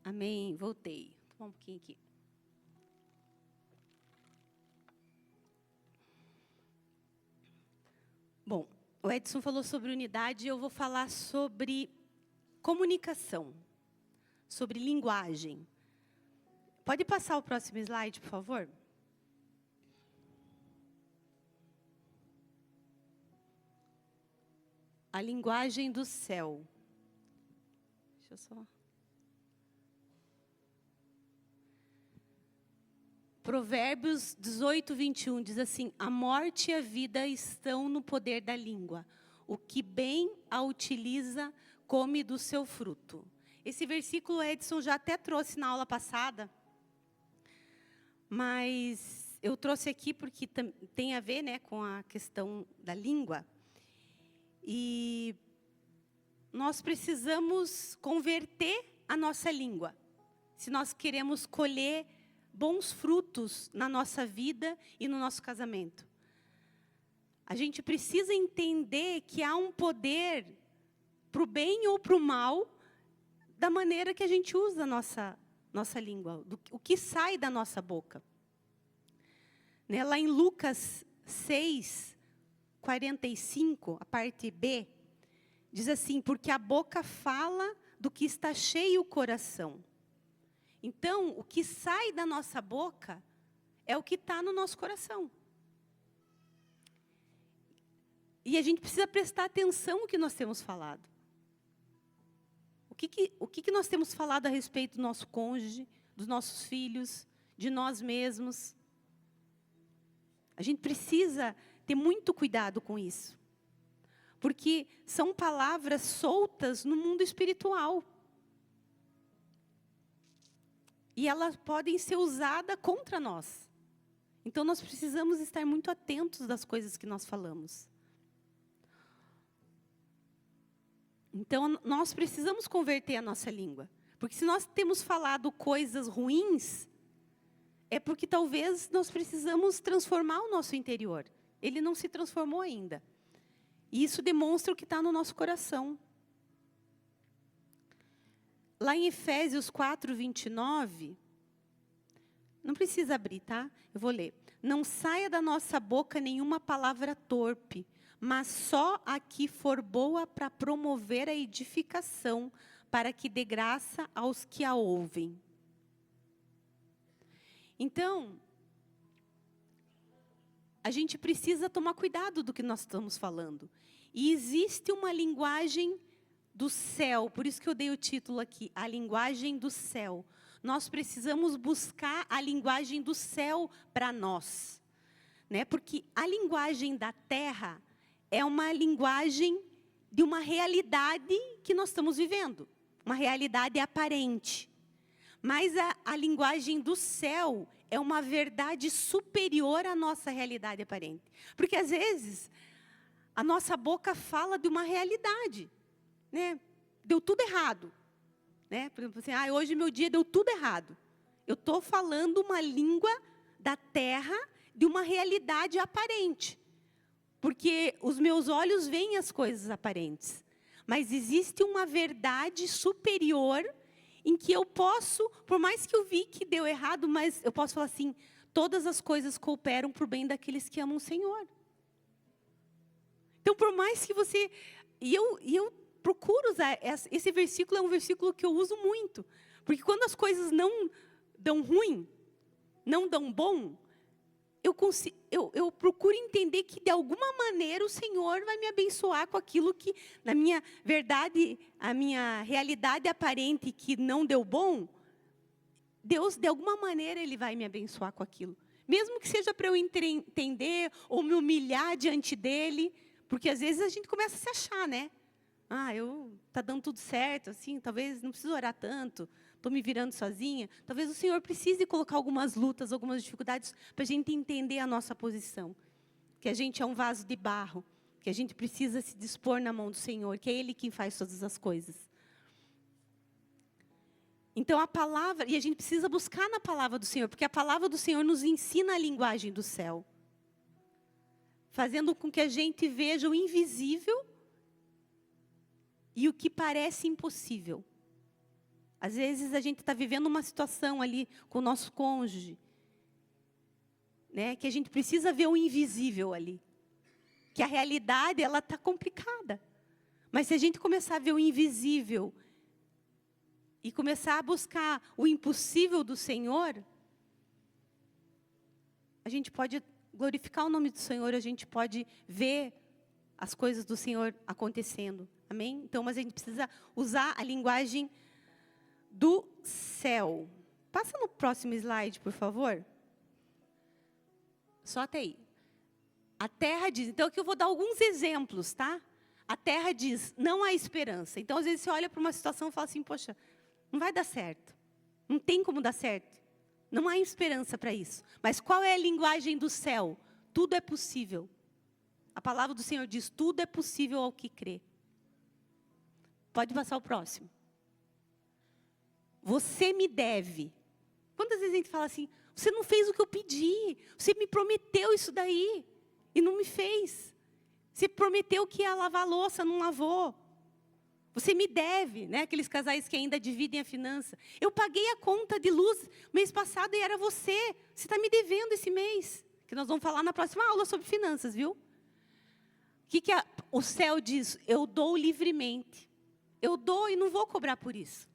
Amém, voltei. Vou tomar um pouquinho aqui. Bom, o Edson falou sobre unidade e eu vou falar sobre comunicação, sobre linguagem. Pode passar o próximo slide, por favor? A linguagem do céu. Deixa eu só... Provérbios 18, 21 diz assim: a morte e a vida estão no poder da língua. O que bem a utiliza, come do seu fruto. Esse versículo Edson já até trouxe na aula passada, mas eu trouxe aqui porque tem a ver, né, com a questão da língua. E nós precisamos converter a nossa língua, se nós queremos colher bons frutos na nossa vida e no nosso casamento. A gente precisa entender que há um poder para o bem ou para o mal, da maneira que a gente usa a nossa língua, o que sai da nossa boca. Né? Lá em Lucas 6, 45, a parte B, diz assim, porque a boca fala do que está cheio o coração. Então, o que sai da nossa boca é o que está no nosso coração. E a gente precisa prestar atenção no que nós temos falado. O que nós temos falado a respeito do nosso cônjuge, dos nossos filhos, de nós mesmos? A gente precisa ter muito cuidado com isso. Porque são palavras soltas no mundo espiritual. E elas podem ser usadas contra nós. Então, nós precisamos estar muito atentos das coisas que nós falamos. Então, nós precisamos converter a nossa língua. Porque se nós temos falado coisas ruins, é porque talvez nós precisamos transformar o nosso interior. Ele não se transformou ainda. E isso demonstra o que está no nosso coração. Lá em Efésios 4, 29, não precisa abrir, tá? Eu vou ler. Não saia da nossa boca nenhuma palavra torpe, mas só a que for boa para promover a edificação, para que dê graça aos que a ouvem. Então, a gente precisa tomar cuidado do que nós estamos falando. E existe uma linguagem do céu, por isso que eu dei o título aqui, a linguagem do céu. Nós precisamos buscar a linguagem do céu para nós. Né? Porque a linguagem da terra é uma linguagem de uma realidade que nós estamos vivendo. Uma realidade aparente. Mas a linguagem do céu é uma verdade superior à nossa realidade aparente. Porque, às vezes, a nossa boca fala de uma realidade. Né? Deu tudo errado. Né? Por exemplo, assim, hoje meu dia deu tudo errado. Eu estou falando uma língua da terra de uma realidade aparente. Porque os meus olhos veem as coisas aparentes. Mas existe uma verdade superior em que eu posso, por mais que eu vi que deu errado, mas eu posso falar assim, todas as coisas cooperam para o bem daqueles que amam o Senhor. Então, por mais que você... E eu procuro usar, esse versículo é um versículo que eu uso muito. Porque quando as coisas não dão ruim, não dão bom, eu procuro entender que, de alguma maneira, o Senhor vai me abençoar com aquilo que, na minha verdade, a minha realidade aparente que não deu bom, Deus, de alguma maneira, Ele vai me abençoar com aquilo. Mesmo que seja para eu entender ou me humilhar diante dEle, porque às vezes a gente começa a se achar, né? Tá dando tudo certo, assim, talvez não preciso orar tanto, estou me virando sozinha. Talvez o Senhor precise colocar algumas lutas, algumas dificuldades, para a gente entender a nossa posição. Que a gente é um vaso de barro, que a gente precisa se dispor na mão do Senhor, que é Ele quem faz todas as coisas. Então, a palavra, e a gente precisa buscar na palavra do Senhor, porque a palavra do Senhor nos ensina a linguagem do céu. Fazendo com que a gente veja o invisível e o que parece impossível. Às vezes a gente está vivendo uma situação ali com o nosso cônjuge, né, que a gente precisa ver o invisível ali. Que a realidade ela está complicada. Mas se a gente começar a ver o invisível e começar a buscar o impossível do Senhor, a gente pode glorificar o nome do Senhor, a gente pode ver as coisas do Senhor acontecendo. Amém? Então, mas a gente precisa usar a linguagem do céu. Passa no próximo slide, por favor. Só até aí. A terra diz... Então, aqui eu vou dar alguns exemplos, tá? A terra diz, não há esperança. Então, às vezes, você olha para uma situação e fala assim, poxa, não vai dar certo. Não tem como dar certo. Não há esperança para isso. Mas qual é a linguagem do céu? Tudo é possível. A palavra do Senhor diz, tudo é possível ao que crê. Pode passar o próximo. Você me deve. Quantas vezes a gente fala assim, você não fez o que eu pedi. Você me prometeu isso daí e não me fez. Você prometeu que ia lavar a louça, não lavou. Você me deve, né? Aqueles casais que ainda dividem a finança. Eu paguei a conta de luz mês passado e era você. Você está me devendo esse mês. Que nós vamos falar na próxima aula sobre finanças, viu? O que o céu diz? Eu dou livremente. Eu dou e não vou cobrar por isso.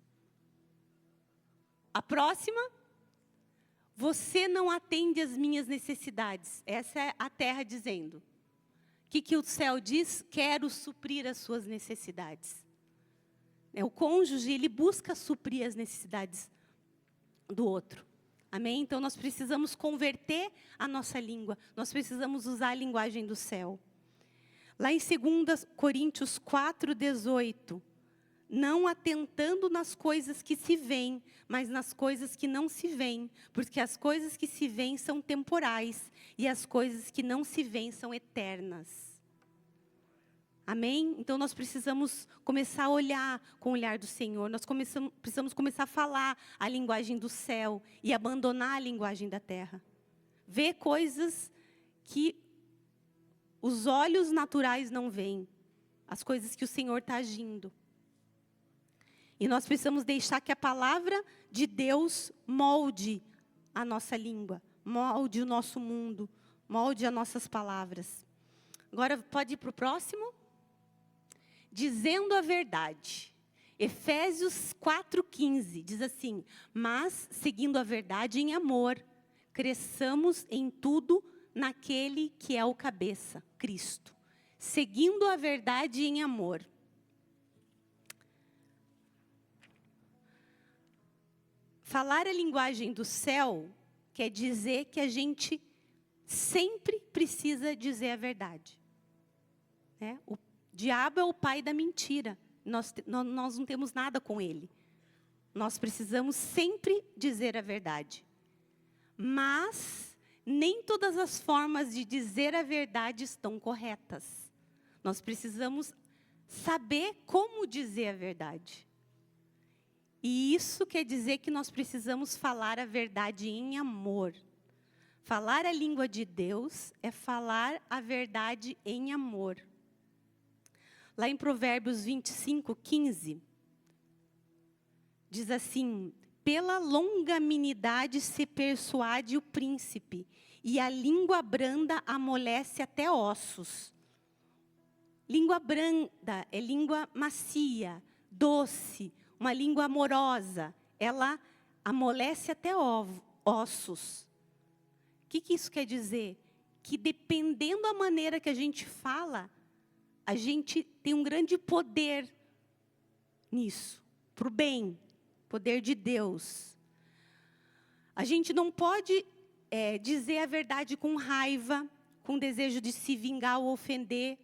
A próxima, você não atende às minhas necessidades. Essa é a terra dizendo. O que o céu diz? Quero suprir as suas necessidades. O cônjuge, ele busca suprir as necessidades do outro. Amém? Então, nós precisamos converter a nossa língua. Nós precisamos usar a linguagem do céu. Lá em 2 Coríntios 4:18. Não atentando nas coisas que se veem, mas nas coisas que não se veem. Porque as coisas que se veem são temporais, e as coisas que não se veem são eternas. Amém? Então, nós precisamos começar a olhar com o olhar do Senhor. Nós precisamos começar a falar a linguagem do céu e abandonar a linguagem da terra. Ver coisas que os olhos naturais não veem. As coisas que o Senhor está agindo. E nós precisamos deixar que a palavra de Deus molde a nossa língua, molde o nosso mundo, molde as nossas palavras. Agora, pode ir para o próximo? Dizendo a verdade. Efésios 4:15 diz assim: mas, seguindo a verdade em amor, cresçamos em tudo naquele que é o cabeça, Cristo. Seguindo a verdade em amor. Falar a linguagem do céu quer dizer que a gente sempre precisa dizer a verdade. O diabo é o pai da mentira. Nós não temos nada com ele. Nós precisamos sempre dizer a verdade. Mas nem todas as formas de dizer a verdade estão corretas. Nós precisamos saber como dizer a verdade. E isso quer dizer que nós precisamos falar a verdade em amor. Falar a língua de Deus é falar a verdade em amor. Lá em Provérbios 25:15, diz assim: pela longanimidade se persuade o príncipe, e a língua branda amolece até ossos. Língua branda é língua macia, doce, uma língua amorosa, ela amolece até ossos. O que isso quer dizer? Que dependendo da maneira que a gente fala, a gente tem um grande poder nisso, para o bem, poder de Deus. A gente não pode dizer a verdade com raiva, com desejo de se vingar ou ofender,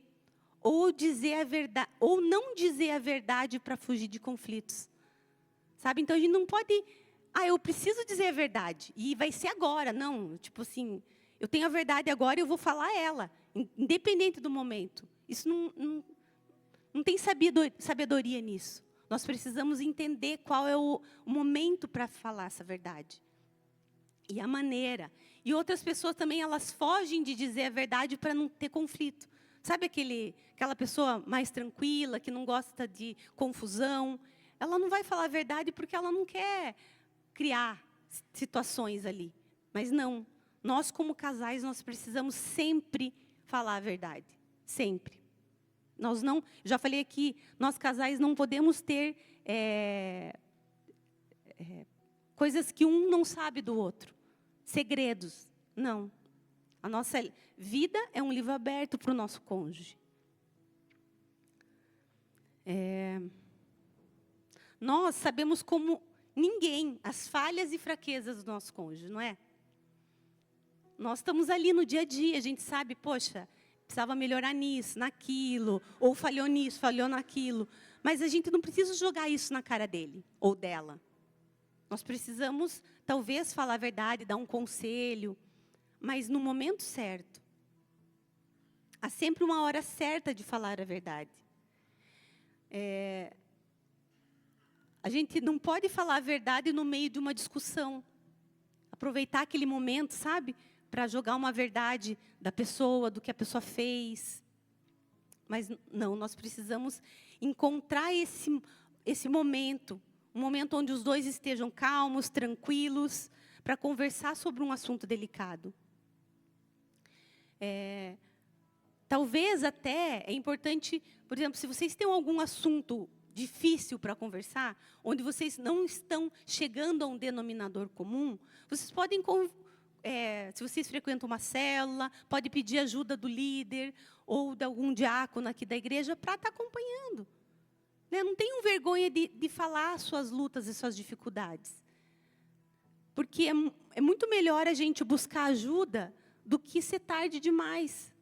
ou dizer a verdade, ou não dizer a verdade para fugir de conflitos. Sabe? Então a gente não pode, eu preciso dizer a verdade e vai ser agora, não, tipo assim, eu tenho a verdade agora e eu vou falar ela, independente do momento. Isso não tem sabedoria nisso. Nós precisamos entender qual é o momento para falar essa verdade. E a maneira. E outras pessoas também, elas fogem de dizer a verdade para não ter conflito. Sabe aquela pessoa mais tranquila, que não gosta de confusão? Ela não vai falar a verdade porque ela não quer criar situações ali. Mas não. Nós, como casais, nós precisamos sempre falar a verdade. Sempre. Nós não, já falei aqui, nós casais não podemos ter coisas que um não sabe do outro. Segredos. Não. A nossa vida é um livro aberto para o nosso cônjuge. Nós sabemos como ninguém as falhas e fraquezas do nosso cônjuge, não é? Nós estamos ali no dia a dia, a gente sabe, poxa, precisava melhorar nisso, naquilo, ou falhou nisso, falhou naquilo. Mas a gente não precisa jogar isso na cara dele ou dela. Nós precisamos, talvez, falar a verdade, dar um conselho, mas no momento certo. Há sempre uma hora certa de falar a verdade. A gente não pode falar a verdade no meio de uma discussão. Aproveitar aquele momento, sabe? Para jogar uma verdade da pessoa, do que a pessoa fez. Mas não, nós precisamos encontrar esse momento, um momento onde os dois estejam calmos, tranquilos, para conversar sobre um assunto delicado. Talvez até é importante, por exemplo, se vocês têm algum assunto difícil para conversar, onde vocês não estão chegando a um denominador comum, vocês podem, se vocês frequentam uma célula, pode pedir ajuda do líder ou de algum diácono aqui da igreja para estar acompanhando. Né? Não tenham vergonha de falar suas lutas e suas dificuldades. Porque é muito melhor a gente buscar ajuda do que ser tarde demais.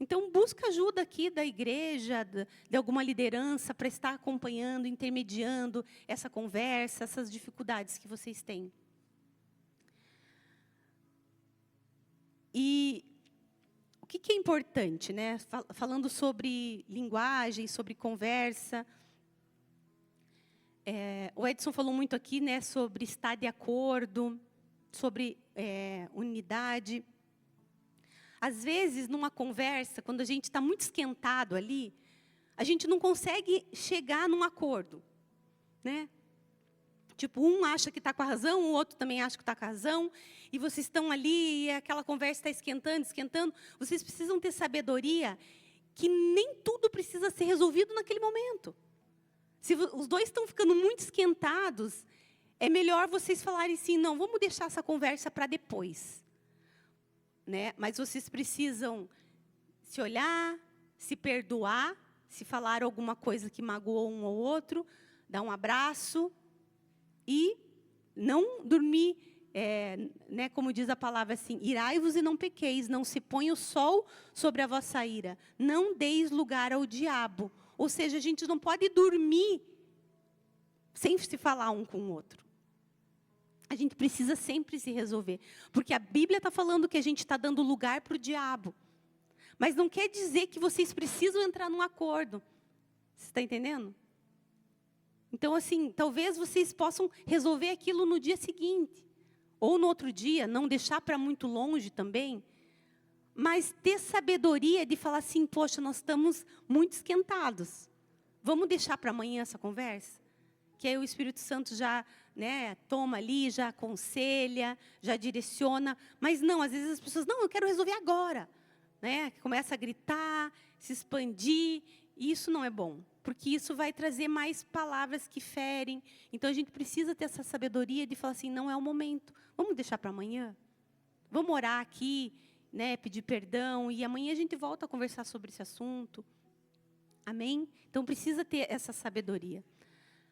Então, busca ajuda aqui da igreja, de alguma liderança, para estar acompanhando, intermediando essa conversa, essas dificuldades que vocês têm. E o que é importante, né? Falando sobre linguagem, sobre conversa. O Edson falou muito aqui, né, sobre estar de acordo, sobre unidade. Às vezes, numa conversa, quando a gente está muito esquentado ali, a gente não consegue chegar num acordo, né? Tipo, um acha que está com a razão, o outro também acha que está com a razão, e vocês estão ali, e aquela conversa está esquentando, esquentando. Vocês precisam ter sabedoria que nem tudo precisa ser resolvido naquele momento. Se os dois estão ficando muito esquentados, é melhor vocês falarem assim, não, vamos deixar essa conversa para depois. Né? Mas vocês precisam se olhar, se perdoar, se falar alguma coisa que magoou um ou outro, dar um abraço e não dormir, né, como diz a palavra assim, irai-vos e não pequeis, não se ponha o sol sobre a vossa ira, não deis lugar ao diabo. Ou seja, a gente não pode dormir sem se falar um com o outro. A gente precisa sempre se resolver. Porque a Bíblia está falando que a gente está dando lugar para o diabo. Mas não quer dizer que vocês precisam entrar num acordo. Você está entendendo? Então, assim, talvez vocês possam resolver aquilo no dia seguinte. Ou no outro dia, não deixar para muito longe também. Mas ter sabedoria de falar assim, poxa, nós estamos muito esquentados. Vamos deixar para amanhã essa conversa? Que aí o Espírito Santo já, né, toma ali, já aconselha, já direciona. Mas não, às vezes as pessoas, não, eu quero resolver agora. Né? Começa a gritar, se expandir, e isso não é bom. Porque isso vai trazer mais palavras que ferem. Então, a gente precisa ter essa sabedoria de falar assim, não é o momento. Vamos deixar para amanhã? Vamos orar aqui, né, pedir perdão, e amanhã a gente volta a conversar sobre esse assunto. Amém? Então, precisa ter essa sabedoria.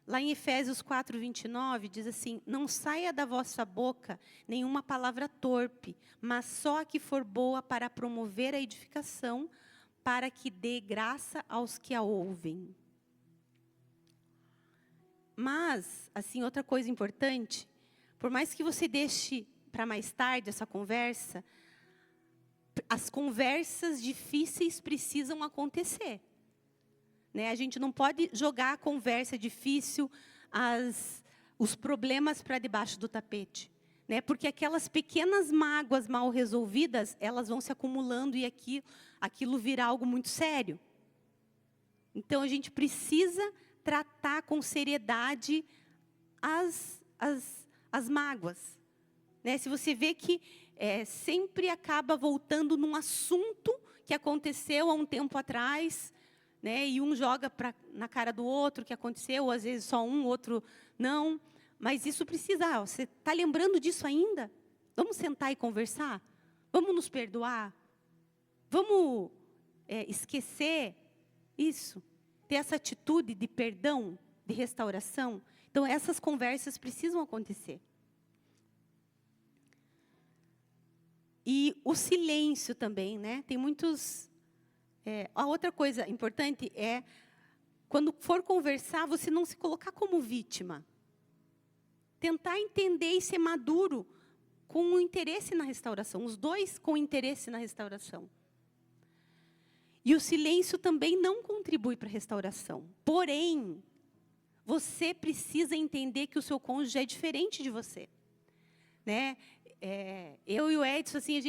Lá em Efésios 4:29, diz assim, não saia da vossa boca nenhuma palavra torpe, mas só a que for boa para promover a edificação, para que dê graça aos que a ouvem. Mas, assim, outra coisa importante, por mais que você deixe para mais tarde essa conversa, as conversas difíceis precisam acontecer. Né? A gente não pode jogar a conversa difícil, os problemas para debaixo do tapete. Né? Porque aquelas pequenas mágoas mal resolvidas, elas vão se acumulando e aquilo vira algo muito sério. Então, a gente precisa tratar com seriedade as mágoas. Né? Se você vê que sempre acaba voltando num assunto que aconteceu há um tempo atrás, né? E um joga na cara do outro o que aconteceu, ou às vezes só um, outro não. Mas isso precisa, você está lembrando disso ainda? Vamos sentar e conversar? Vamos nos perdoar? Vamos esquecer isso? Ter essa atitude de perdão, de restauração? Então, essas conversas precisam acontecer. E o silêncio também, né? Tem muitos... a outra coisa importante é, quando for conversar, você não se colocar como vítima. Tentar entender e ser maduro com o interesse na restauração. Os dois com interesse na restauração. E o silêncio também não contribui para a restauração. Porém, você precisa entender que o seu cônjuge é diferente de você. Né? Eu e o Edson, assim,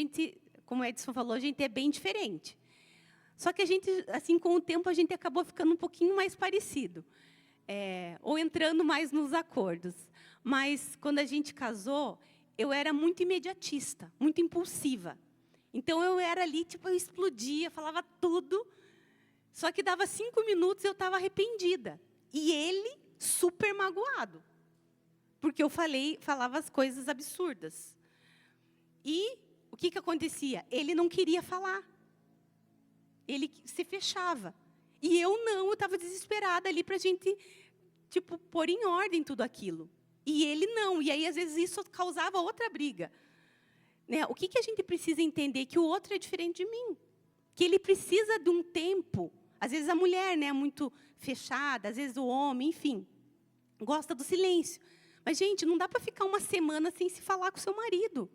como o Edson falou, a gente é bem diferente. Só que a gente, assim, com o tempo, a gente acabou ficando um pouquinho mais parecido. Ou entrando mais nos acordos. Mas, quando a gente casou, eu era muito imediatista, muito impulsiva. Então, eu era ali, tipo, eu explodia, falava tudo. Só que dava 5 minutos e eu estava arrependida. E ele, super magoado. Porque eu falava as coisas absurdas. E o que acontecia? Ele não queria falar. Ele se fechava. E eu não, eu estava desesperada ali para a gente, tipo, pôr em ordem tudo aquilo. E ele não. E aí, às vezes, isso causava outra briga. Né? O que a gente precisa entender? Que o outro é diferente de mim. Que ele precisa de um tempo. Às vezes, a mulher, né, é muito fechada. Às vezes, o homem, enfim, gosta do silêncio. Mas, gente, não dá para ficar uma semana sem se falar com o seu marido.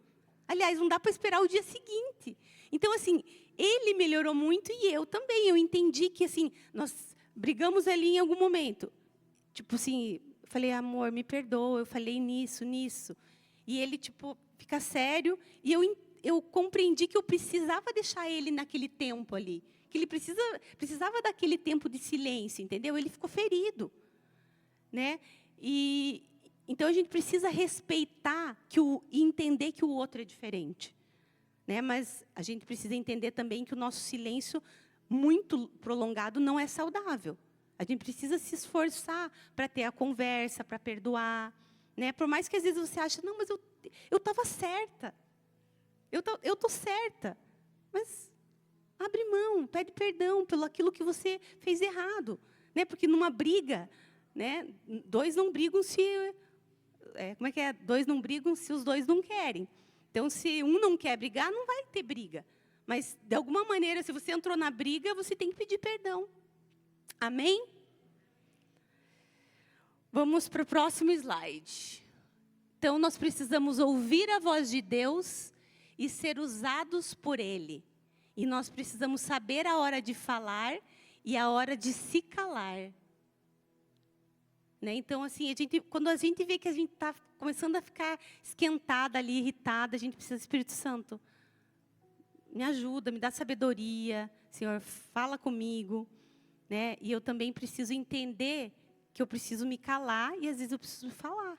Aliás, não dá para esperar o dia seguinte. Então, assim, ele melhorou muito e eu também. Eu entendi que, assim, nós brigamos ali em algum momento. Tipo assim, eu falei, amor, me perdoa, eu falei nisso. E ele, tipo, fica sério. E eu compreendi que eu precisava deixar ele naquele tempo ali. Que ele precisava daquele tempo de silêncio, entendeu? Ele ficou ferido. Né? Então, a gente precisa respeitar e entender que o outro é diferente. Né? Mas a gente precisa entender também que o nosso silêncio muito prolongado não é saudável. A gente precisa se esforçar para ter a conversa, para perdoar. Né? Por mais que, às vezes, você ache, não, mas eu estava certa. Eu estou certa. Mas abre mão, pede perdão pelo aquilo que você fez errado. Né? Porque numa briga, né, dois não brigam se... como é que é? Dois não brigam se os dois não querem. Então, se um não quer brigar, não vai ter briga. Mas, de alguma maneira, se você entrou na briga, você tem que pedir perdão. Amém? Vamos para o próximo slide. Então, nós precisamos ouvir a voz de Deus e ser usados por Ele. E nós precisamos saber a hora de falar e a hora de se calar. Né? Então, assim, quando a gente vê que a gente está começando a ficar esquentada ali, irritada, a gente precisa do Espírito Santo. Me ajuda, me dá sabedoria. Senhor, fala comigo. Né? E eu também preciso entender que eu preciso me calar e, às vezes, eu preciso falar.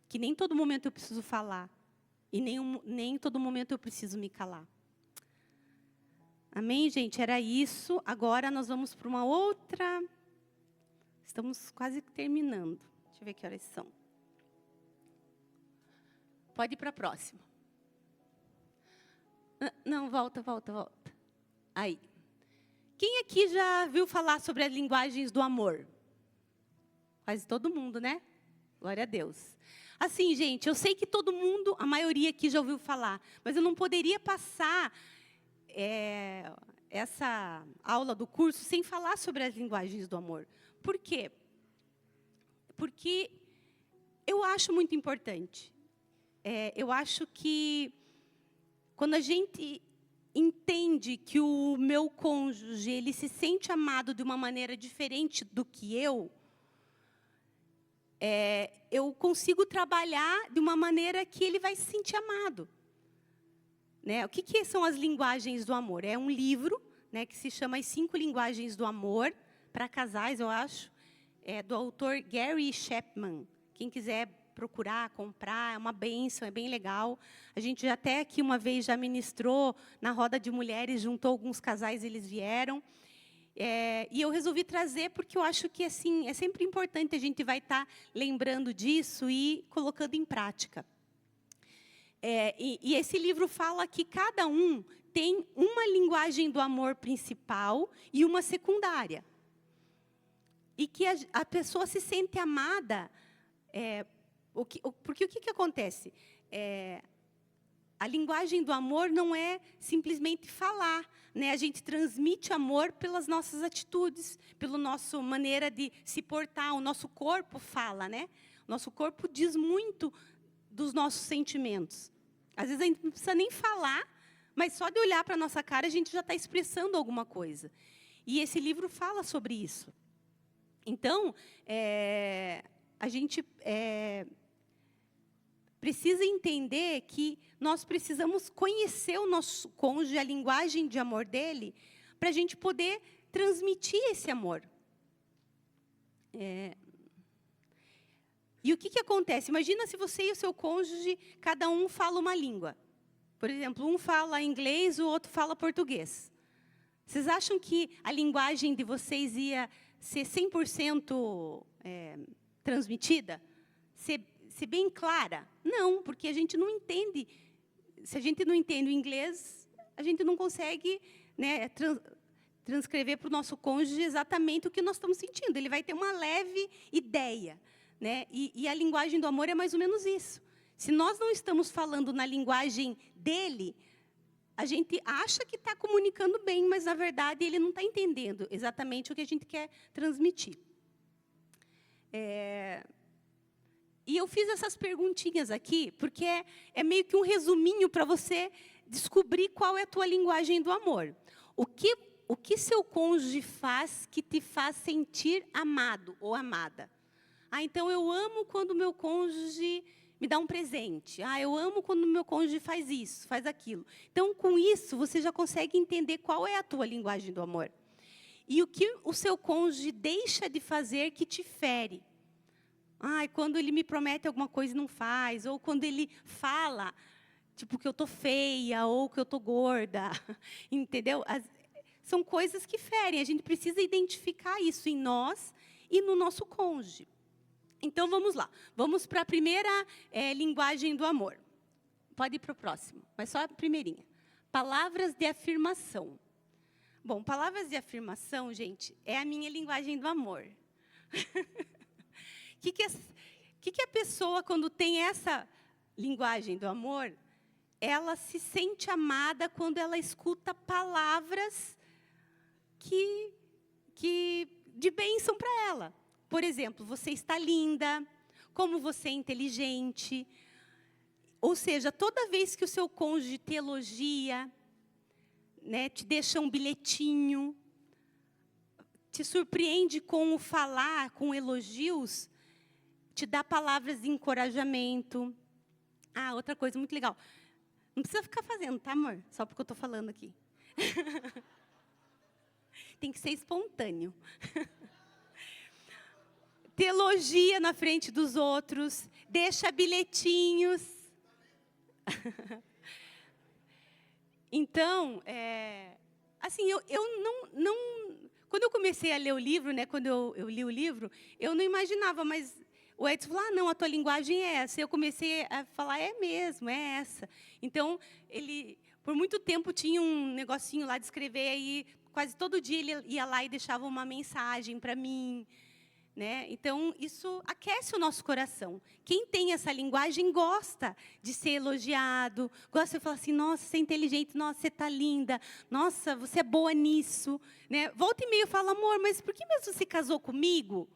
Que nem todo momento eu preciso falar. E nem todo momento eu preciso me calar. Amém, gente? Era isso. Agora nós vamos para uma outra... Estamos quase terminando. Deixa eu ver que horas são. Pode ir para a próxima. Não, volta. Aí. Quem aqui já viu falar sobre as linguagens do amor? Quase todo mundo, né? Glória a Deus. Assim, gente, eu sei que todo mundo, a maioria aqui já ouviu falar, mas eu não poderia passar essa aula do curso sem falar sobre as linguagens do amor. Por quê? Porque eu acho muito importante. Eu acho que quando a gente entende que o meu cônjuge ele se sente amado de uma maneira diferente do que eu consigo trabalhar de uma maneira que ele vai se sentir amado. Né? O que são as linguagens do amor? É um livro, né, que se chama As 5 Linguagens do Amor, para casais, eu acho, do autor Gary Chapman. Quem quiser procurar, comprar, é uma bênção, é bem legal. A gente até aqui uma vez já ministrou na roda de mulheres, juntou alguns casais, eles vieram. E eu resolvi trazer porque eu acho que assim, é sempre importante a gente vai estar lembrando disso e colocando em prática. E esse livro fala que cada um tem uma linguagem do amor principal e uma secundária. E que a pessoa se sente amada, porque o que acontece? A linguagem do amor não é simplesmente falar, né? A gente transmite amor pelas nossas atitudes, pela nossa maneira de se portar. O nosso corpo fala, né? O nosso corpo diz muito dos nossos sentimentos. Às vezes a gente não precisa nem falar, mas só de olhar para a nossa cara a gente já está expressando alguma coisa. E esse livro fala sobre isso. Então, a gente precisa entender que nós precisamos conhecer o nosso cônjuge, a linguagem de amor dele, para a gente poder transmitir esse amor. E o que acontece? Imagina se você e o seu cônjuge, cada um fala uma língua. Por exemplo, um fala inglês, o outro fala português. Vocês acham que a linguagem de vocês ia ser 100% transmitida? Ser bem clara? Não, porque a gente não entende. Se a gente não entende o inglês, a gente não consegue, né, transcrever para o nosso cônjuge exatamente o que nós estamos sentindo. Ele vai ter uma leve ideia, né? E a linguagem do amor é mais ou menos isso. Se nós não estamos falando na linguagem dele, a gente acha que está comunicando bem, mas, na verdade, ele não está entendendo exatamente o que a gente quer transmitir. E eu fiz essas perguntinhas aqui, porque é meio que um resuminho para você descobrir qual é a tua linguagem do amor. O que seu cônjuge faz que te faz sentir amado ou amada? Então, eu amo quando meu cônjuge me dá um presente. Eu amo quando meu cônjuge faz isso, faz aquilo. Então, com isso, você já consegue entender qual é a tua linguagem do amor. E o que o seu cônjuge deixa de fazer que te fere. Quando ele me promete alguma coisa e não faz, ou quando ele fala, tipo, que eu estou feia, ou que eu estou gorda, entendeu? São coisas que ferem, a gente precisa identificar isso em nós e no nosso cônjuge. Então, vamos lá. Vamos para a primeira linguagem do amor. Pode ir para o próximo, mas só a primeirinha. Palavras de afirmação. Bom, palavras de afirmação, gente, é a minha linguagem do amor. O que a pessoa, quando tem essa linguagem do amor, ela se sente amada quando ela escuta palavras que de bênção para ela. Por exemplo, você está linda, como você é inteligente. Ou seja, toda vez que o seu cônjuge te elogia, né, te deixa um bilhetinho, te surpreende com o falar, com elogios, te dá palavras de encorajamento. Outra coisa muito legal. Não precisa ficar fazendo, tá, amor? Só porque eu estou falando aqui. Tem que ser espontâneo. Te elogia na frente dos outros, deixa bilhetinhos. Então, assim, eu não... Quando eu comecei a ler o livro, né, quando eu li o livro, eu não imaginava, mas o Edson falou, não, a tua linguagem é essa. E eu comecei a falar, é mesmo, é essa. Então, ele, por muito tempo, tinha um negocinho lá de escrever, aí quase todo dia ele ia lá e deixava uma mensagem para mim. Né? Então, isso aquece o nosso coração. Quem tem essa linguagem gosta de ser elogiado, gosta de falar assim, nossa, você é inteligente, nossa, você está linda, nossa, você é boa nisso. Né? Volta e meia eu falo, amor, mas por que mesmo você casou comigo?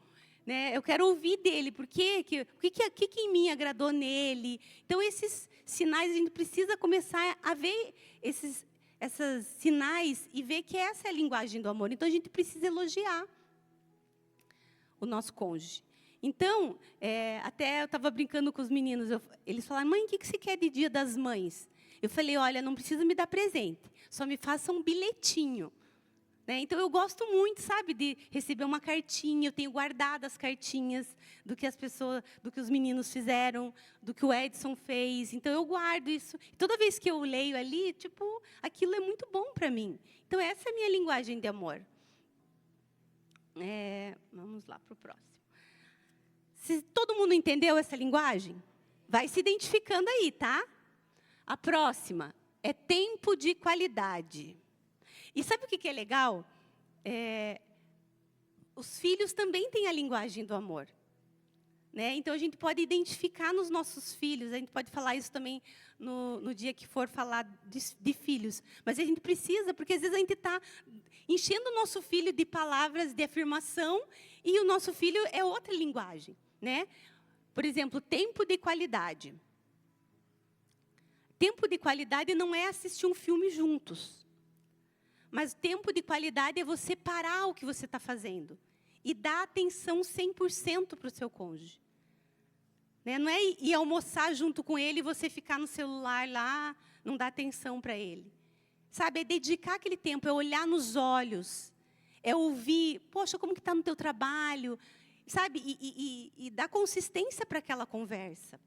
Né? Eu quero ouvir dele, o que em mim agradou nele? Então, esses sinais, a gente precisa começar a ver esses sinais e ver que essa é a linguagem do amor. Então, a gente precisa elogiar o nosso cônjuge. Então, até eu estava brincando com os meninos, eles falaram, mãe, o que você quer de Dia das Mães? Eu falei, olha, não precisa me dar presente, só me faça um bilhetinho. Né? Então, eu gosto muito, sabe, de receber uma cartinha, eu tenho guardado as cartinhas do que os meninos fizeram, do que o Edson fez, então eu guardo isso. E toda vez que eu leio ali, tipo, aquilo é muito bom para mim. Então, essa é a minha linguagem de amor. Vamos lá para o próximo. Se todo mundo entendeu essa linguagem, vai se identificando aí, tá? A próxima é tempo de qualidade. E sabe o que é legal? Os filhos também têm a linguagem do amor. Né? Então, a gente pode identificar nos nossos filhos, a gente pode falar isso também no dia que for falar de filhos. Mas a gente precisa, porque às vezes a gente está enchendo o nosso filho de palavras de afirmação e o nosso filho é outra linguagem. Né? Por exemplo, tempo de qualidade. Tempo de qualidade não é assistir um filme juntos. Mas tempo de qualidade é você parar o que você está fazendo e dar atenção 100% para o seu cônjuge. Né? Não é ir almoçar junto com ele e você ficar no celular lá, não dar atenção para ele. Sabe, é dedicar aquele tempo, é olhar nos olhos, é ouvir, poxa, como que está no teu trabalho, sabe, e dar consistência para aquela conversa.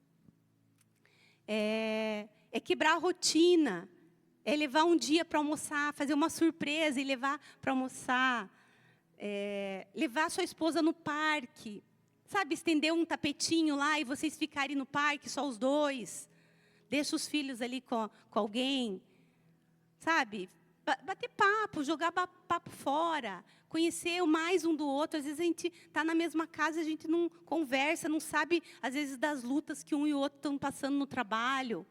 É quebrar a rotina, é levar um dia para almoçar, fazer uma surpresa e levar para almoçar, levar a sua esposa no parque, sabe, estender um tapetinho lá e vocês ficarem no parque, só os dois, deixa os filhos ali com alguém, sabe, bater papo, jogar papo fora, conhecer mais um do outro. Às vezes a gente está na mesma casa, a gente não conversa, não sabe, às vezes, das lutas que um e o outro estão passando no trabalho.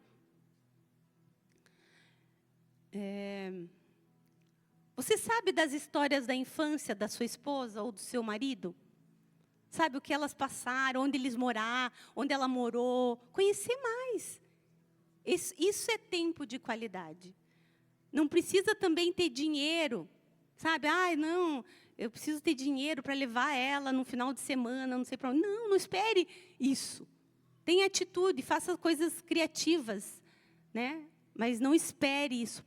Você sabe das histórias da infância da sua esposa ou do seu marido? Sabe o que elas passaram, onde eles moraram, onde ela morou? Conhecer mais. Isso é tempo de qualidade. Não precisa também ter dinheiro, sabe? Ai, não, eu preciso ter dinheiro para levar ela no final de semana, não sei para onde. Não, não espere isso. Tenha atitude, faça coisas criativas, né? Mas não espere isso.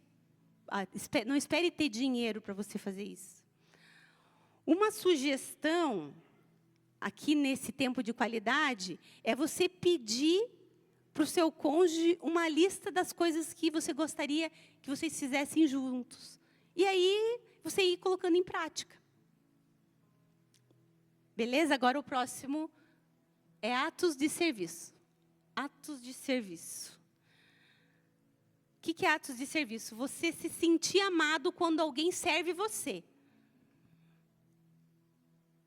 Não espere ter dinheiro para você fazer isso. Uma sugestão, aqui nesse tempo de qualidade, é você pedir para o seu cônjuge uma lista das coisas que você gostaria que vocês fizessem juntos. E aí, você ir colocando em prática. Beleza? Agora o próximo é atos de serviço. Atos de serviço. O que é atos de serviço? Você se sentir amado quando alguém serve você.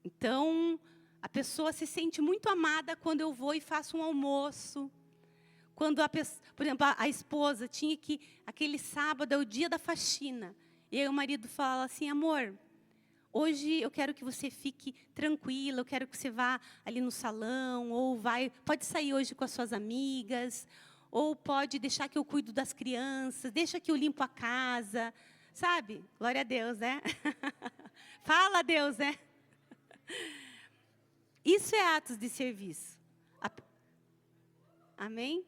Então, a pessoa se sente muito amada quando eu vou e faço um almoço. Quando, por exemplo, a esposa tinha que, aquele sábado é o dia da faxina. E aí o marido fala assim, amor, hoje eu quero que você fique tranquila, eu quero que você vá ali no salão, ou pode sair hoje com as suas amigas, ou pode deixar que eu cuido das crianças, deixa que eu limpo a casa, sabe? Glória a Deus, né? Fala a Deus, né? Isso é atos de serviço. Amém?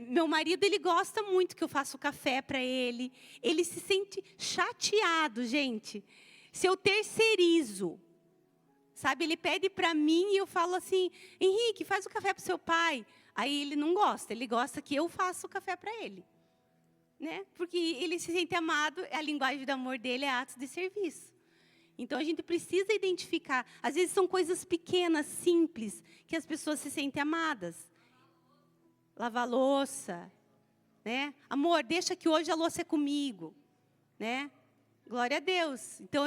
Meu marido, ele gosta muito que eu faça o café para ele. Ele se sente chateado, gente, se eu terceirizo. Sabe, ele pede para mim e eu falo assim, Henrique, faz o café para o seu pai. Aí ele não gosta, ele gosta que eu faça o café para ele. Né? Porque ele se sente amado, a linguagem do amor dele é atos de serviço. Então, a gente precisa identificar. Às vezes, são coisas pequenas, simples, que as pessoas se sentem amadas. Lavar a louça, né? Amor, deixa que hoje a louça é comigo, né? Glória a Deus. Então,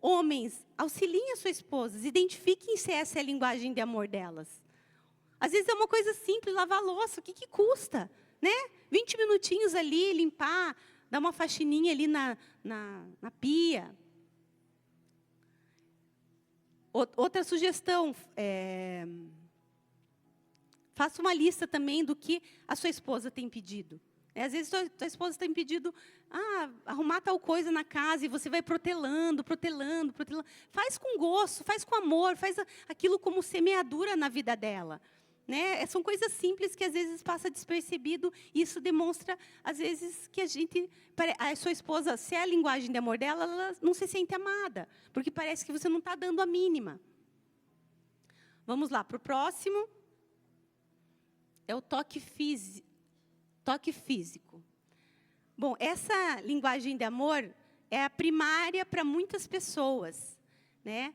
homens, auxiliem as suas esposas, identifiquem se essa é a linguagem de amor delas. Às vezes é uma coisa simples, lavar a louça, o que custa, né? 20 minutinhos ali, limpar, dar uma faxininha ali na pia. Outra sugestão, faça uma lista também do que a sua esposa tem pedido. Às vezes, tua esposa tem pedido arrumar tal coisa na casa e você vai protelando. Faz com gosto, faz com amor, faz aquilo como semeadura na vida dela. Né? São coisas simples que, às vezes, passa despercebido. E isso demonstra, às vezes, que a sua esposa, se é a linguagem de amor dela, ela não se sente amada. Porque parece que você não está dando a mínima. Vamos lá, para o próximo. É o toque físico. Bom, essa linguagem de amor é a primária para muitas pessoas, né?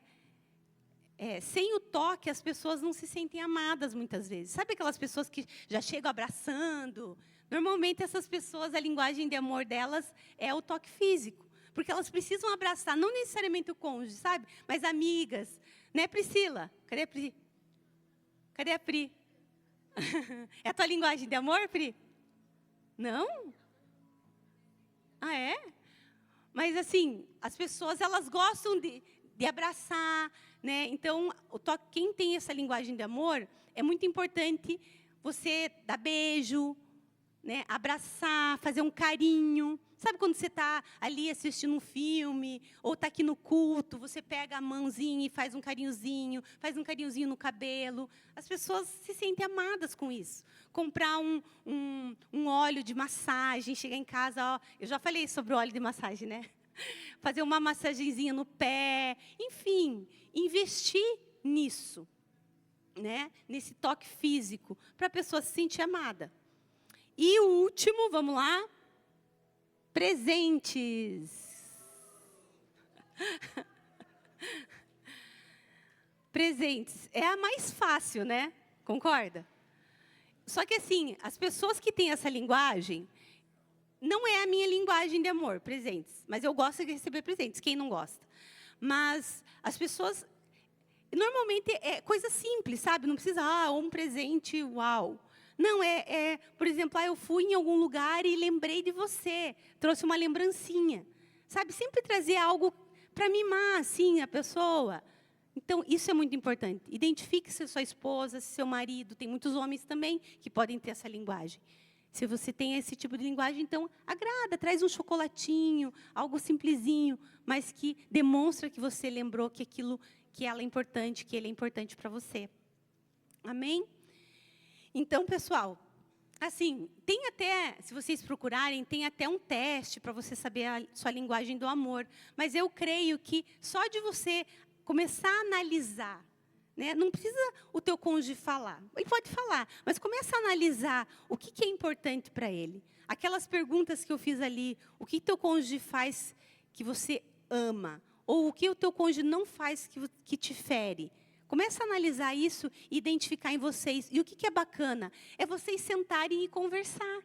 Sem o toque, as pessoas não se sentem amadas muitas vezes. Sabe aquelas pessoas que já chegam abraçando? Normalmente, essas pessoas, a linguagem de amor delas é o toque físico. Porque elas precisam abraçar, não necessariamente o cônjuge, sabe? Mas amigas. Né, Priscila? Cadê a Pri? Cadê a Pri? É a tua linguagem de amor, Pri? Não? Ah, é? Mas, assim, as pessoas, elas gostam de abraçar, né? Então, quem tem essa linguagem de amor, é muito importante você dar beijo, né? Abraçar, fazer um carinho, Sabe quando você está ali assistindo um filme, ou está aqui no culto, você pega a mãozinha e faz um carinhozinho no cabelo. As pessoas se sentem amadas com isso. Comprar um óleo de massagem, chegar em casa, ó, eu já falei sobre o óleo de massagem, né? Fazer uma massagenzinha no pé, enfim, investir nisso, né? Nesse toque físico, para a pessoa se sentir amada. E o último, vamos lá, presentes. Presentes é a mais fácil, né? Concorda? Só que assim, as pessoas que têm essa linguagem, não é a minha linguagem de amor, presentes. Mas eu gosto de receber presentes, quem não gosta? Mas as pessoas, normalmente é coisa simples, sabe? Não precisa, um presente, uau. Não, por exemplo, eu fui em algum lugar e lembrei de você, trouxe uma lembrancinha. Sabe, sempre trazer algo para mimar, assim, a pessoa. Então, isso é muito importante. Identifique se sua esposa, se seu marido, tem muitos homens também que podem ter essa linguagem. Se você tem esse tipo de linguagem, então, agrada, traz um chocolatinho, algo simplesinho, mas que demonstra que você lembrou que aquilo, que ela é importante, que ele é importante para você. Amém? Então, pessoal, assim, tem até, se vocês procurarem, tem até um teste para você saber a sua linguagem do amor. Mas eu creio que só de você começar a analisar, né? Não precisa o teu cônjuge falar. Ele pode falar, mas começa a analisar o que é importante para ele. Aquelas perguntas que eu fiz ali, o que teu cônjuge faz que você ama? Ou o que o teu cônjuge não faz que te fere? Começa a analisar isso e identificar em vocês. E o que é bacana? É vocês sentarem e conversar.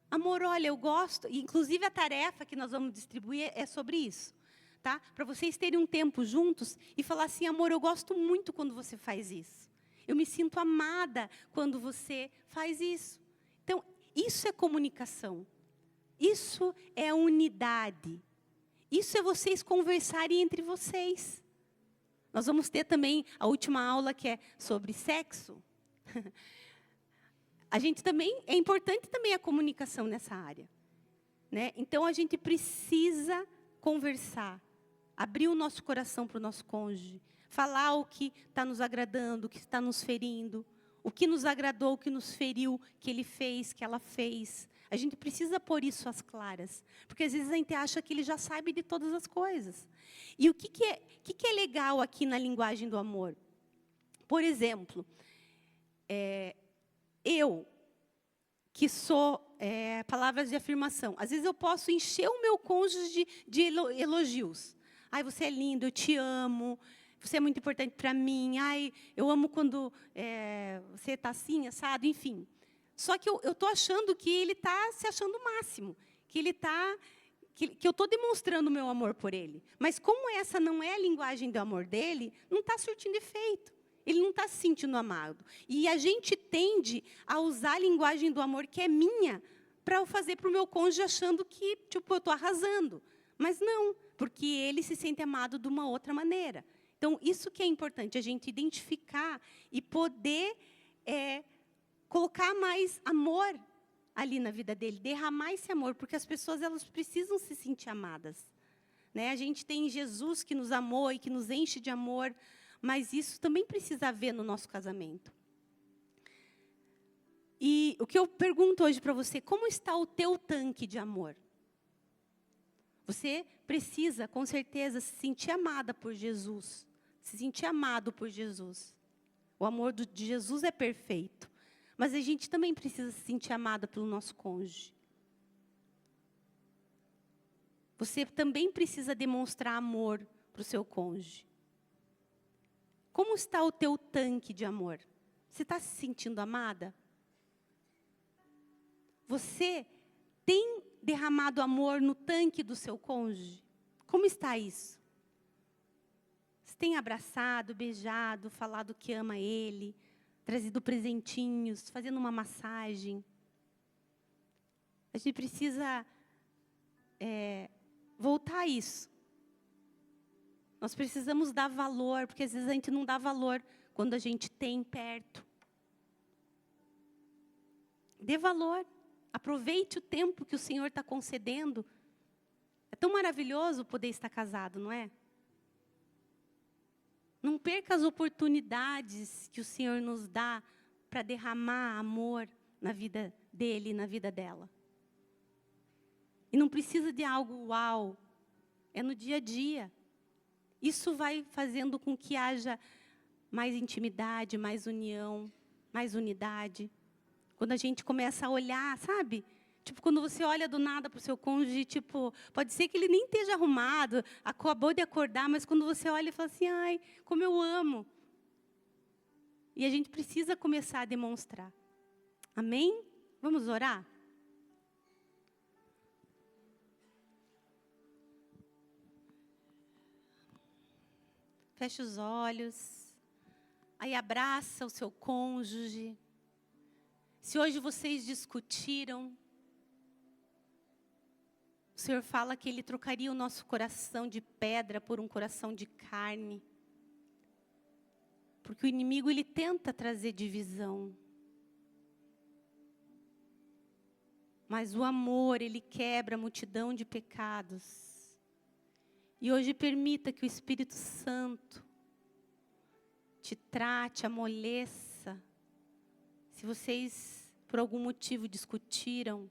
Amor, olha, eu gosto. E, inclusive, a tarefa que nós vamos distribuir é sobre isso. Tá? Para vocês terem um tempo juntos e falar assim, amor, eu gosto muito quando você faz isso. Eu me sinto amada quando você faz isso. Então, isso é comunicação. Isso é unidade. Isso é vocês conversarem entre vocês. Nós vamos ter também a última aula, que é sobre sexo. A gente também, é importante também a comunicação nessa área. Né? Então, a gente precisa conversar, abrir o nosso coração para o nosso cônjuge, falar o que está nos agradando, o que está nos ferindo, o que nos agradou, o que nos feriu, que ele fez, que ela fez. A gente precisa pôr isso às claras, porque às vezes a gente acha que ele já sabe de todas as coisas. E o que é legal aqui na linguagem do amor? Por exemplo, eu, que sou palavras de afirmação, às vezes eu posso encher o meu cônjuge de elogios. Ai, você é lindo, eu te amo, você é muito importante para mim. Ai, eu amo quando você está assim, assado, enfim. Só que eu estou achando que ele está se achando o máximo, que eu estou demonstrando o meu amor por ele. Mas como essa não é a linguagem do amor dele, não está surtindo efeito. Ele não está se sentindo amado. E a gente tende a usar a linguagem do amor que é minha para eu fazer para o meu cônjuge achando que eu estou arrasando. Mas não, porque ele se sente amado de uma outra maneira. Então, isso que é importante, a gente identificar e poder colocar mais amor ali na vida dele, derramar esse amor, porque as pessoas elas precisam se sentir amadas. Né? A gente tem Jesus que nos amou e que nos enche de amor, mas isso também precisa haver no nosso casamento. E o que eu pergunto hoje para você, como está o teu tanque de amor? Você precisa, com certeza, se sentir amada por Jesus, se sentir amado por Jesus. O amor de Jesus é perfeito. Mas a gente também precisa se sentir amada pelo nosso cônjuge. Você também precisa demonstrar amor para o seu cônjuge. Como está o teu tanque de amor? Você está se sentindo amada? Você tem derramado amor no tanque do seu cônjuge? Como está isso? Você tem abraçado, beijado, falado que ama ele, trazido presentinhos, fazendo uma massagem? A gente precisa voltar a isso. Nós precisamos dar valor, porque às vezes a gente não dá valor quando a gente tem perto. Dê valor. Aproveite o tempo que o Senhor está concedendo É tão maravilhoso poder estar casado, não é? Não perca as oportunidades que o Senhor nos dá para derramar amor na vida dele, na vida dela. E não precisa de algo uau, é no dia a dia. Isso vai fazendo com que haja mais intimidade, mais união, mais unidade. Quando a gente começa a olhar, sabe? Tipo, quando você olha do nada para o seu cônjuge, tipo, pode ser que ele nem esteja arrumado, acabou de acordar, mas quando você olha e fala assim, ai, como eu amo. E a gente precisa começar a demonstrar. Amém? Vamos orar? Feche os olhos. Aí abraça o seu cônjuge. Se hoje vocês discutiram, o Senhor fala que Ele trocaria o nosso coração de pedra por um coração de carne. Porque o inimigo, ele tenta trazer divisão. Mas o amor, ele quebra a multidão de pecados. E hoje permita que o Espírito Santo te trate, amoleça. Se vocês, por algum motivo, discutiram,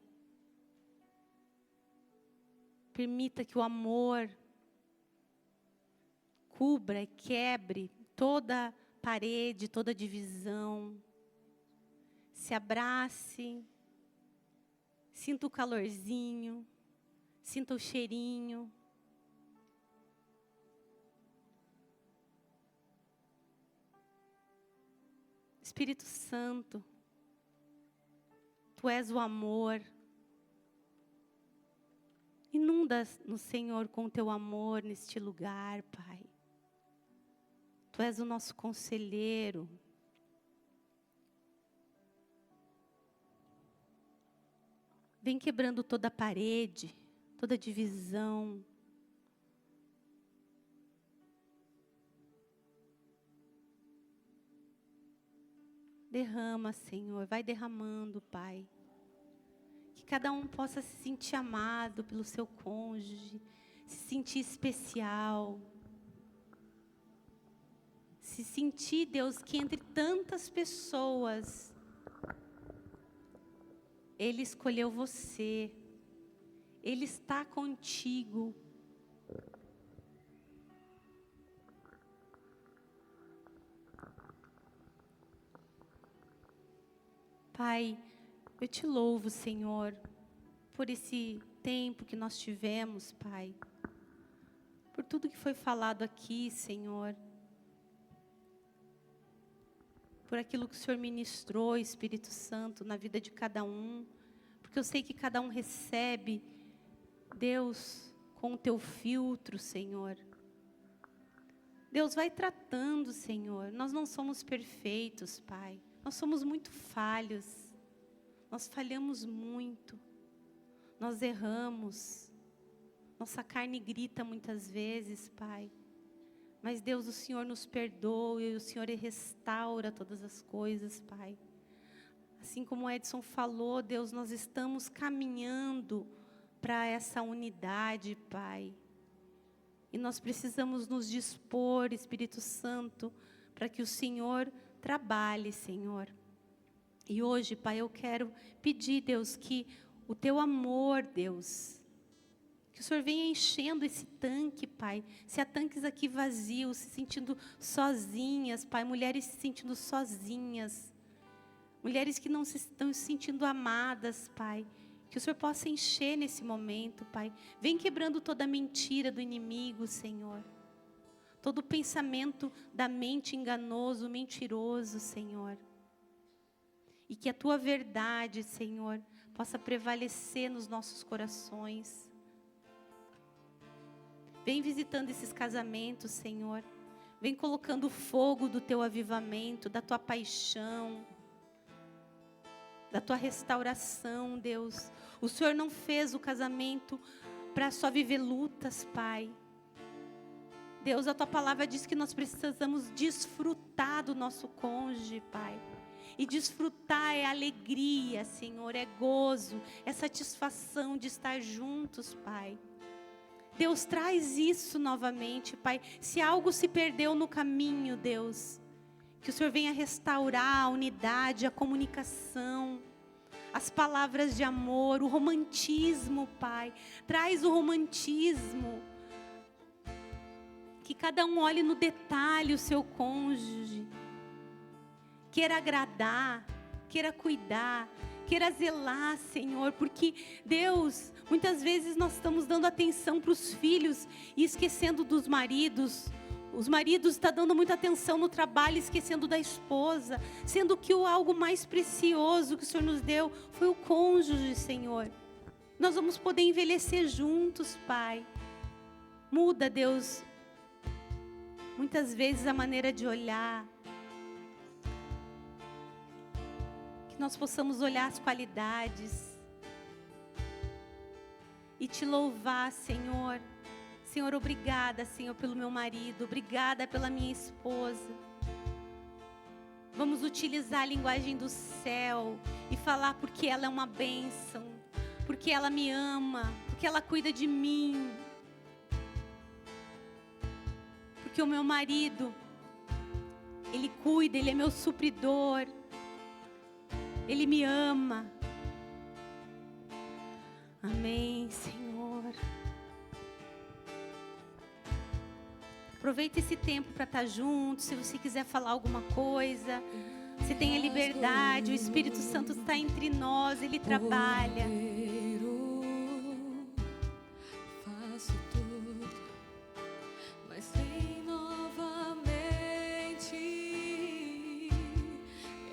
permita que o amor cubra e quebre toda parede, toda divisão. Se abrace, sinta o calorzinho, sinta o cheirinho. Espírito Santo, Tu és o amor. Inunda no Senhor com o Teu amor neste lugar, Pai. Tu és o nosso conselheiro. Vem quebrando toda a parede, toda a divisão. Derrama, Senhor, vai derramando, Pai. Que cada um possa se sentir amado pelo seu cônjuge, se sentir especial. Se sentir, Deus, que entre tantas pessoas, Ele escolheu você. Ele está contigo. Pai, eu te louvo, Senhor, por esse tempo que nós tivemos, Pai. Por tudo que foi falado aqui, Senhor. Por aquilo que o Senhor ministrou, Espírito Santo, na vida de cada um. Porque eu sei que cada um recebe, Deus, com o Teu filtro, Senhor. Deus, vai tratando, Senhor. Nós não somos perfeitos, Pai. Nós somos muito falhos. Nós falhamos muito. Nós erramos. Nossa carne grita muitas vezes, Pai. Mas Deus, o Senhor nos perdoa e o Senhor restaura todas as coisas, Pai. Assim como o Edson falou, Deus, nós estamos caminhando para essa unidade, Pai. E nós precisamos nos dispor, Espírito Santo, para que o Senhor trabalhe, Senhor. E hoje, Pai, eu quero pedir, Deus, que o Teu amor, Deus, que o Senhor venha enchendo esse tanque, Pai. Se há tanques aqui vazios, se sentindo sozinhas, Pai, mulheres se sentindo sozinhas, mulheres que não se estão se sentindo amadas, Pai, que o Senhor possa encher nesse momento, Pai. Vem quebrando toda a mentira do inimigo, Senhor. Todo pensamento da mente enganoso, mentiroso, Senhor. E que a Tua verdade, Senhor, possa prevalecer nos nossos corações. Vem visitando esses casamentos, Senhor. Vem colocando o fogo do Teu avivamento, da Tua paixão, da Tua restauração, Deus. O Senhor não fez o casamento para só viver lutas, Pai. Deus, a Tua palavra diz que nós precisamos desfrutar do nosso cônjuge, Pai. E desfrutar é alegria, Senhor, é gozo, é satisfação de estar juntos, Pai. Deus, traz isso novamente, Pai. Se algo se perdeu no caminho, Deus, que o Senhor venha restaurar a unidade, a comunicação, as palavras de amor, o romantismo, Pai. Traz o romantismo. Que cada um olhe no detalhe o seu cônjuge. Queira agradar, queira cuidar, queira zelar, Senhor. Porque, Deus, muitas vezes nós estamos dando atenção para os filhos e esquecendo dos maridos. Os maridos estão dando muita atenção no trabalho, esquecendo da esposa. Sendo que algo mais precioso que o Senhor nos deu foi o cônjuge, Senhor. Nós vamos poder envelhecer juntos, Pai. Muda, Deus, muitas vezes a maneira de olhar. Que nós possamos olhar as qualidades. E te louvar, Senhor. Senhor, obrigada, Senhor, pelo meu marido. Obrigada pela minha esposa. Vamos utilizar a linguagem do céu e falar porque ela é uma bênção, porque ela me ama, porque ela cuida de mim. Porque o meu marido, ele cuida, ele é meu supridor. Ele me ama. Amém, Senhor. Aproveita esse tempo para estar junto. Se você quiser falar alguma coisa, você tenha liberdade. O Espírito Santo está entre nós, Ele trabalha. Faço tudo, mas vem novamente.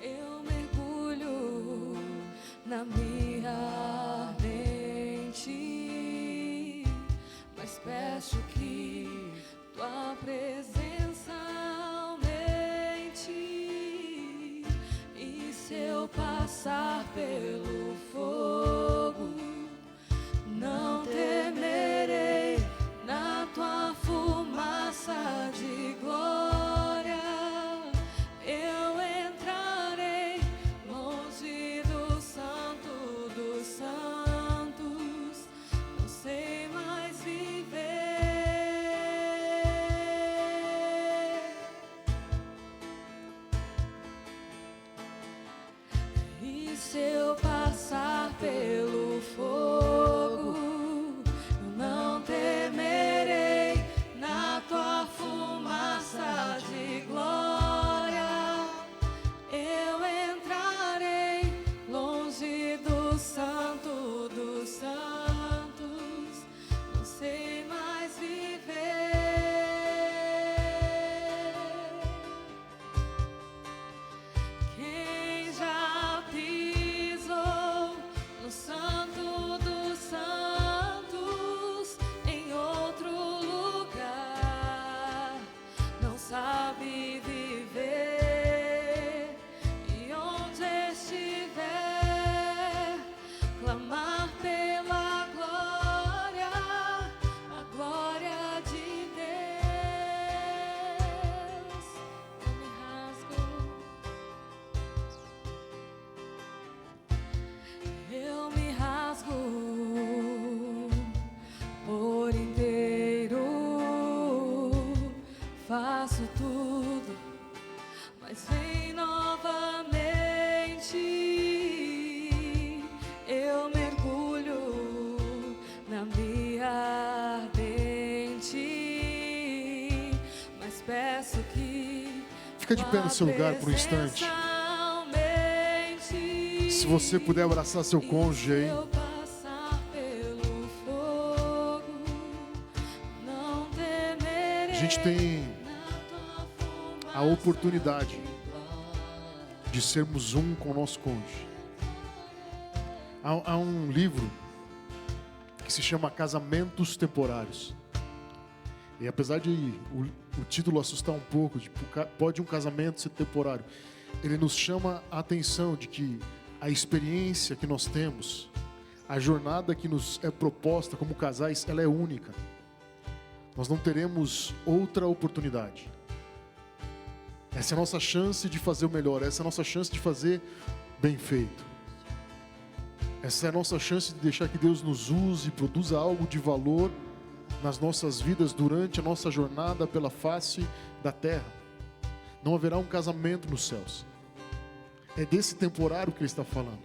Eu mergulho na minha ardente, mas peço que tua presença aumente. E se eu passar pelo fogo, não temerei. Na tua fumaça de glória eu entrarei, longe do santo dos santos. Não sei mais viver. E se eu passar pelo fogo, eu não temerei. Na tua fumaça de glória eu entrarei, longe do santo dos santos. Não sei mais viver. Quem já pisou no santo dos santos, em outro lugar, não sabe viver. E onde estiver, clamar pela glória, a glória de Deus. Eu me rasgo por inteiro, faço tudo, mas vem novamente. Eu mergulho na minha ardente, mas peço que Fica de pé no seu lugar por um instante. Se você puder abraçar seu cônjuge aí. A gente tem a oportunidade de sermos um com o nosso cônjuge. Há um livro que se chama Casamentos Temporários. E apesar de o título assustar um pouco, tipo, pode um casamento ser temporário, ele nos chama a atenção de que a experiência que nós temos, a jornada que nos é proposta como casais, ela é única. Nós não teremos outra oportunidade. Essa é a nossa chance de fazer o melhor, essa é a nossa chance de fazer bem feito. Essa é a nossa chance de deixar que Deus nos use e produza algo de valor nas nossas vidas durante a nossa jornada pela face da terra. Não haverá um casamento nos céus. É desse temporário que ele está falando.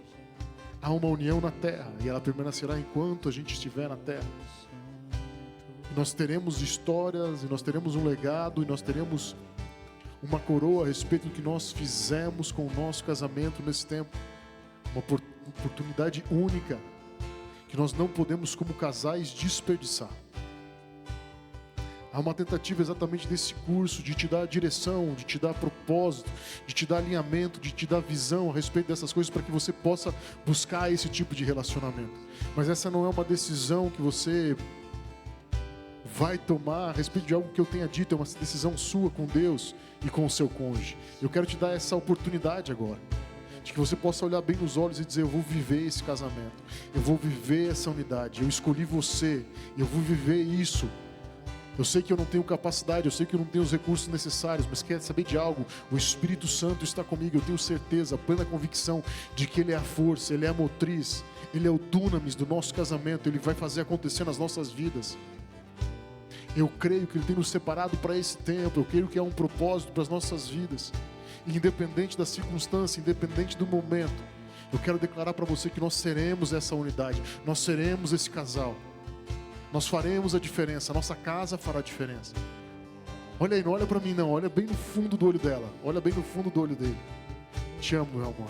Há uma união na terra e ela permanecerá enquanto a gente estiver na terra. E nós teremos histórias, e nós teremos um legado, e nós teremos uma coroa a respeito do que nós fizemos com o nosso casamento nesse tempo. Uma oportunidade única que nós não podemos, como casais, desperdiçar. Há uma tentativa exatamente desse curso de te dar direção, de te dar propósito, de te dar alinhamento, de te dar visão a respeito dessas coisas para que você possa buscar esse tipo de relacionamento. Mas essa não é uma decisão que você vai tomar a respeito de algo que eu tenha dito, é uma decisão sua com Deus e com o seu cônjuge. Eu quero te dar essa oportunidade agora, de que você possa olhar bem nos olhos e dizer: eu vou viver esse casamento, eu vou viver essa unidade, eu escolhi você, eu vou viver isso. Eu sei que eu não tenho capacidade, eu sei que eu não tenho os recursos necessários, mas quer saber de algo? O Espírito Santo está comigo, eu tenho certeza, plena convicção de que Ele é a força, Ele é a motriz, Ele é o dunamis do nosso casamento, Ele vai fazer acontecer nas nossas vidas. Eu creio que Ele tem nos separado para esse tempo, eu creio que há um propósito para as nossas vidas. E independente da circunstância, independente do momento, eu quero declarar para você que nós seremos essa unidade, nós seremos esse casal. Nós faremos a diferença, a nossa casa fará a diferença. Olha aí, não olha para mim não, olha bem no fundo do olho dela, olha bem no fundo do olho dele. Te amo, meu amor.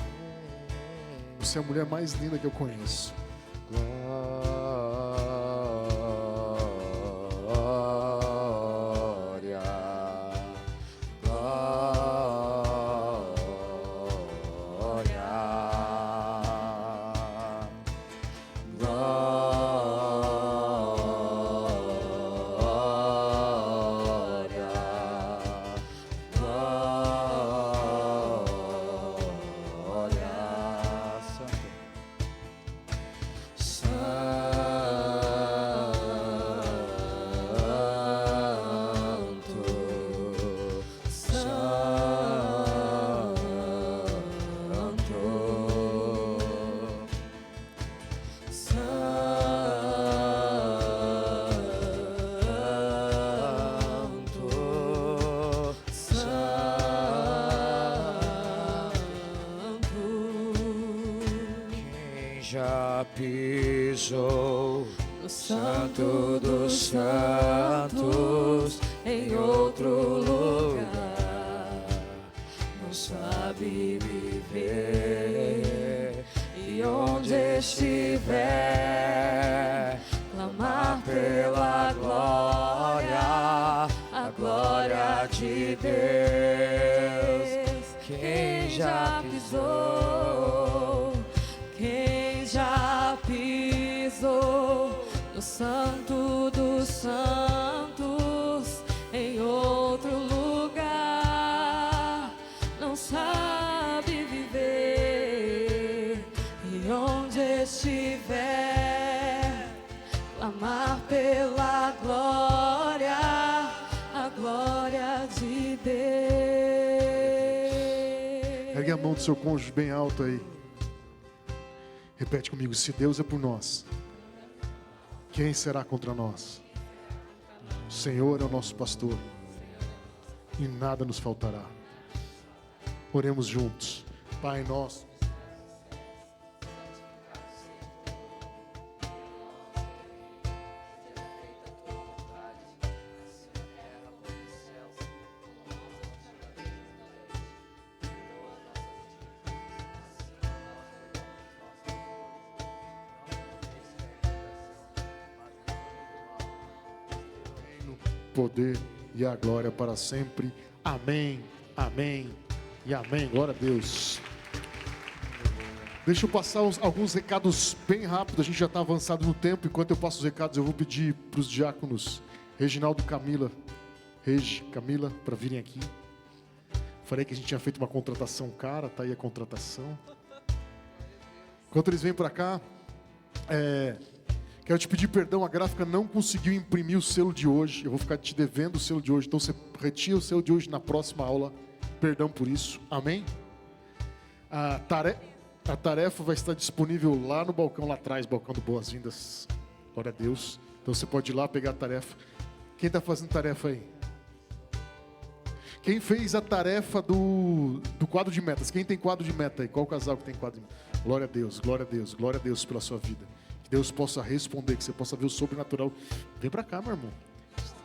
Você é a mulher mais linda que eu conheço. Pisou no Santo dos Santos, em outro lugar, não sabe viver, e onde estiver, clamar pela glória, a glória de Deus. Quem já pisou, quem já pisou no Santo dos Santos, em outro lugar, não sabe viver, e onde estiver, clamar pela glória, a glória de Deus. Ergue a mão do seu cônjuge bem alto aí. Repete comigo: se Deus é por nós, quem será contra nós? O Senhor é o nosso pastor e nada nos faltará. Oremos juntos. Pai nosso, poder e a glória para sempre. Amém, amém e amém. Glória a Deus. Deixa eu passar alguns recados bem rápido. A gente já está avançado no tempo. Enquanto eu passo os recados, eu vou pedir para os diáconos Reginaldo e Camila, para virem aqui. Falei que a gente tinha feito uma contratação cara, tá aí a contratação. Enquanto eles vêm para cá, quero te pedir perdão, a gráfica não conseguiu imprimir o selo de hoje. Eu vou ficar te devendo o selo de hoje. Então você retira o selo de hoje na próxima aula. Perdão por isso. Amém? A tarefa vai estar disponível lá no balcão, lá atrás, balcão do Boas-Vindas. Glória a Deus. Então você pode ir lá pegar a tarefa. Quem está fazendo tarefa aí? Quem fez a tarefa do quadro de metas? Quem tem quadro de meta aí? Qual casal que tem quadro de meta? Glória a Deus, glória a Deus, glória a Deus pela sua vida. Que Deus possa responder, que você possa ver o sobrenatural. Vem para cá, meu irmão.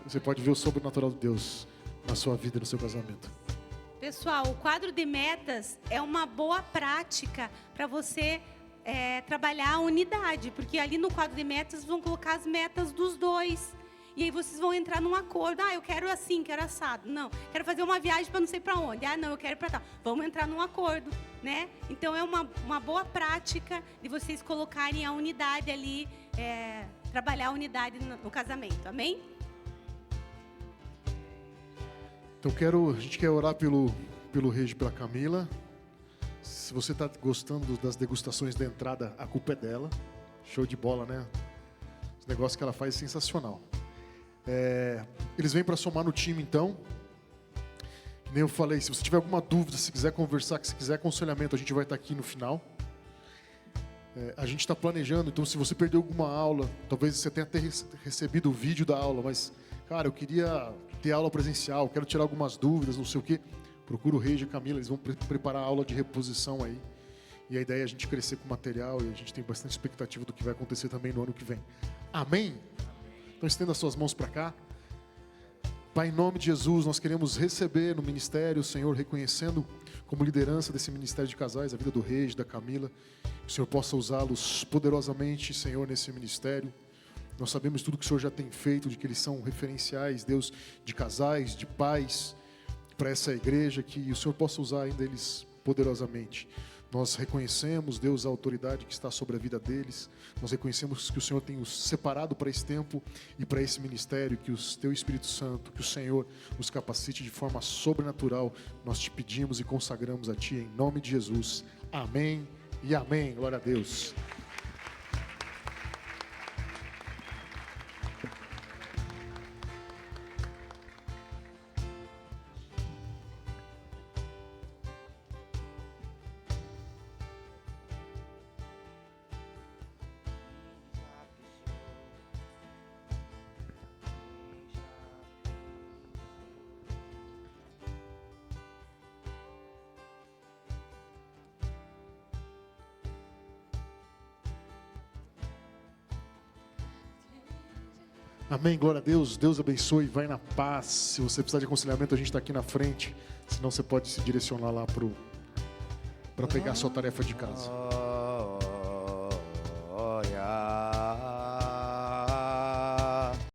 Você pode ver o sobrenatural de Deus na sua vida, no seu casamento. Pessoal, o quadro de metas é uma boa prática para você trabalhar a unidade, porque ali no quadro de metas vão colocar as metas dos dois. E aí vocês vão entrar num acordo. Eu quero assim, quero assado. Não, quero fazer uma viagem para não sei para onde. Não, eu quero para tal. Vamos entrar num acordo, né? Então é uma boa prática de vocês colocarem a unidade ali, trabalhar a unidade no casamento. Amém? Então a gente quer orar pelo Regi e pela Camila. Se você está gostando das degustações da entrada, a culpa é dela. Show de bola, né? Esse negócio que ela faz é sensacional. Eles vêm para somar no time, então. Que nem eu falei, se você tiver alguma dúvida, se quiser conversar, se quiser aconselhamento, a gente vai estar aqui no final. A gente está planejando, então se você perdeu alguma aula, talvez você tenha até recebido o vídeo da aula, mas, cara, eu queria ter aula presencial, quero tirar algumas dúvidas, não sei o quê. Procura o Regi e a Camila, eles vão preparar a aula de reposição aí. E a ideia é a gente crescer com o material e a gente tem bastante expectativa do que vai acontecer também no ano que vem. Amém? Então estenda as suas mãos para cá. Pai, em nome de Jesus, nós queremos receber no ministério, Senhor, reconhecendo como liderança desse ministério de casais, a vida do Regi, da Camila. Que o Senhor possa usá-los poderosamente, Senhor, nesse ministério. Nós sabemos tudo que o Senhor já tem feito, de que eles são referenciais, Deus, de casais, de pais, para essa igreja, que o Senhor possa usar ainda eles poderosamente. Nós reconhecemos, Deus, a autoridade que está sobre a vida deles. Nós reconhecemos que o Senhor tem os separado para esse tempo e para esse ministério, que o Teu Espírito Santo, que o Senhor os capacite de forma sobrenatural. Nós te pedimos e consagramos a Ti, em nome de Jesus. Amém e amém. Glória a Deus. Amém, glória a Deus, Deus abençoe, vai na paz. Se você precisar de aconselhamento, a gente está aqui na frente, senão você pode se direcionar lá para pegar a sua tarefa de casa.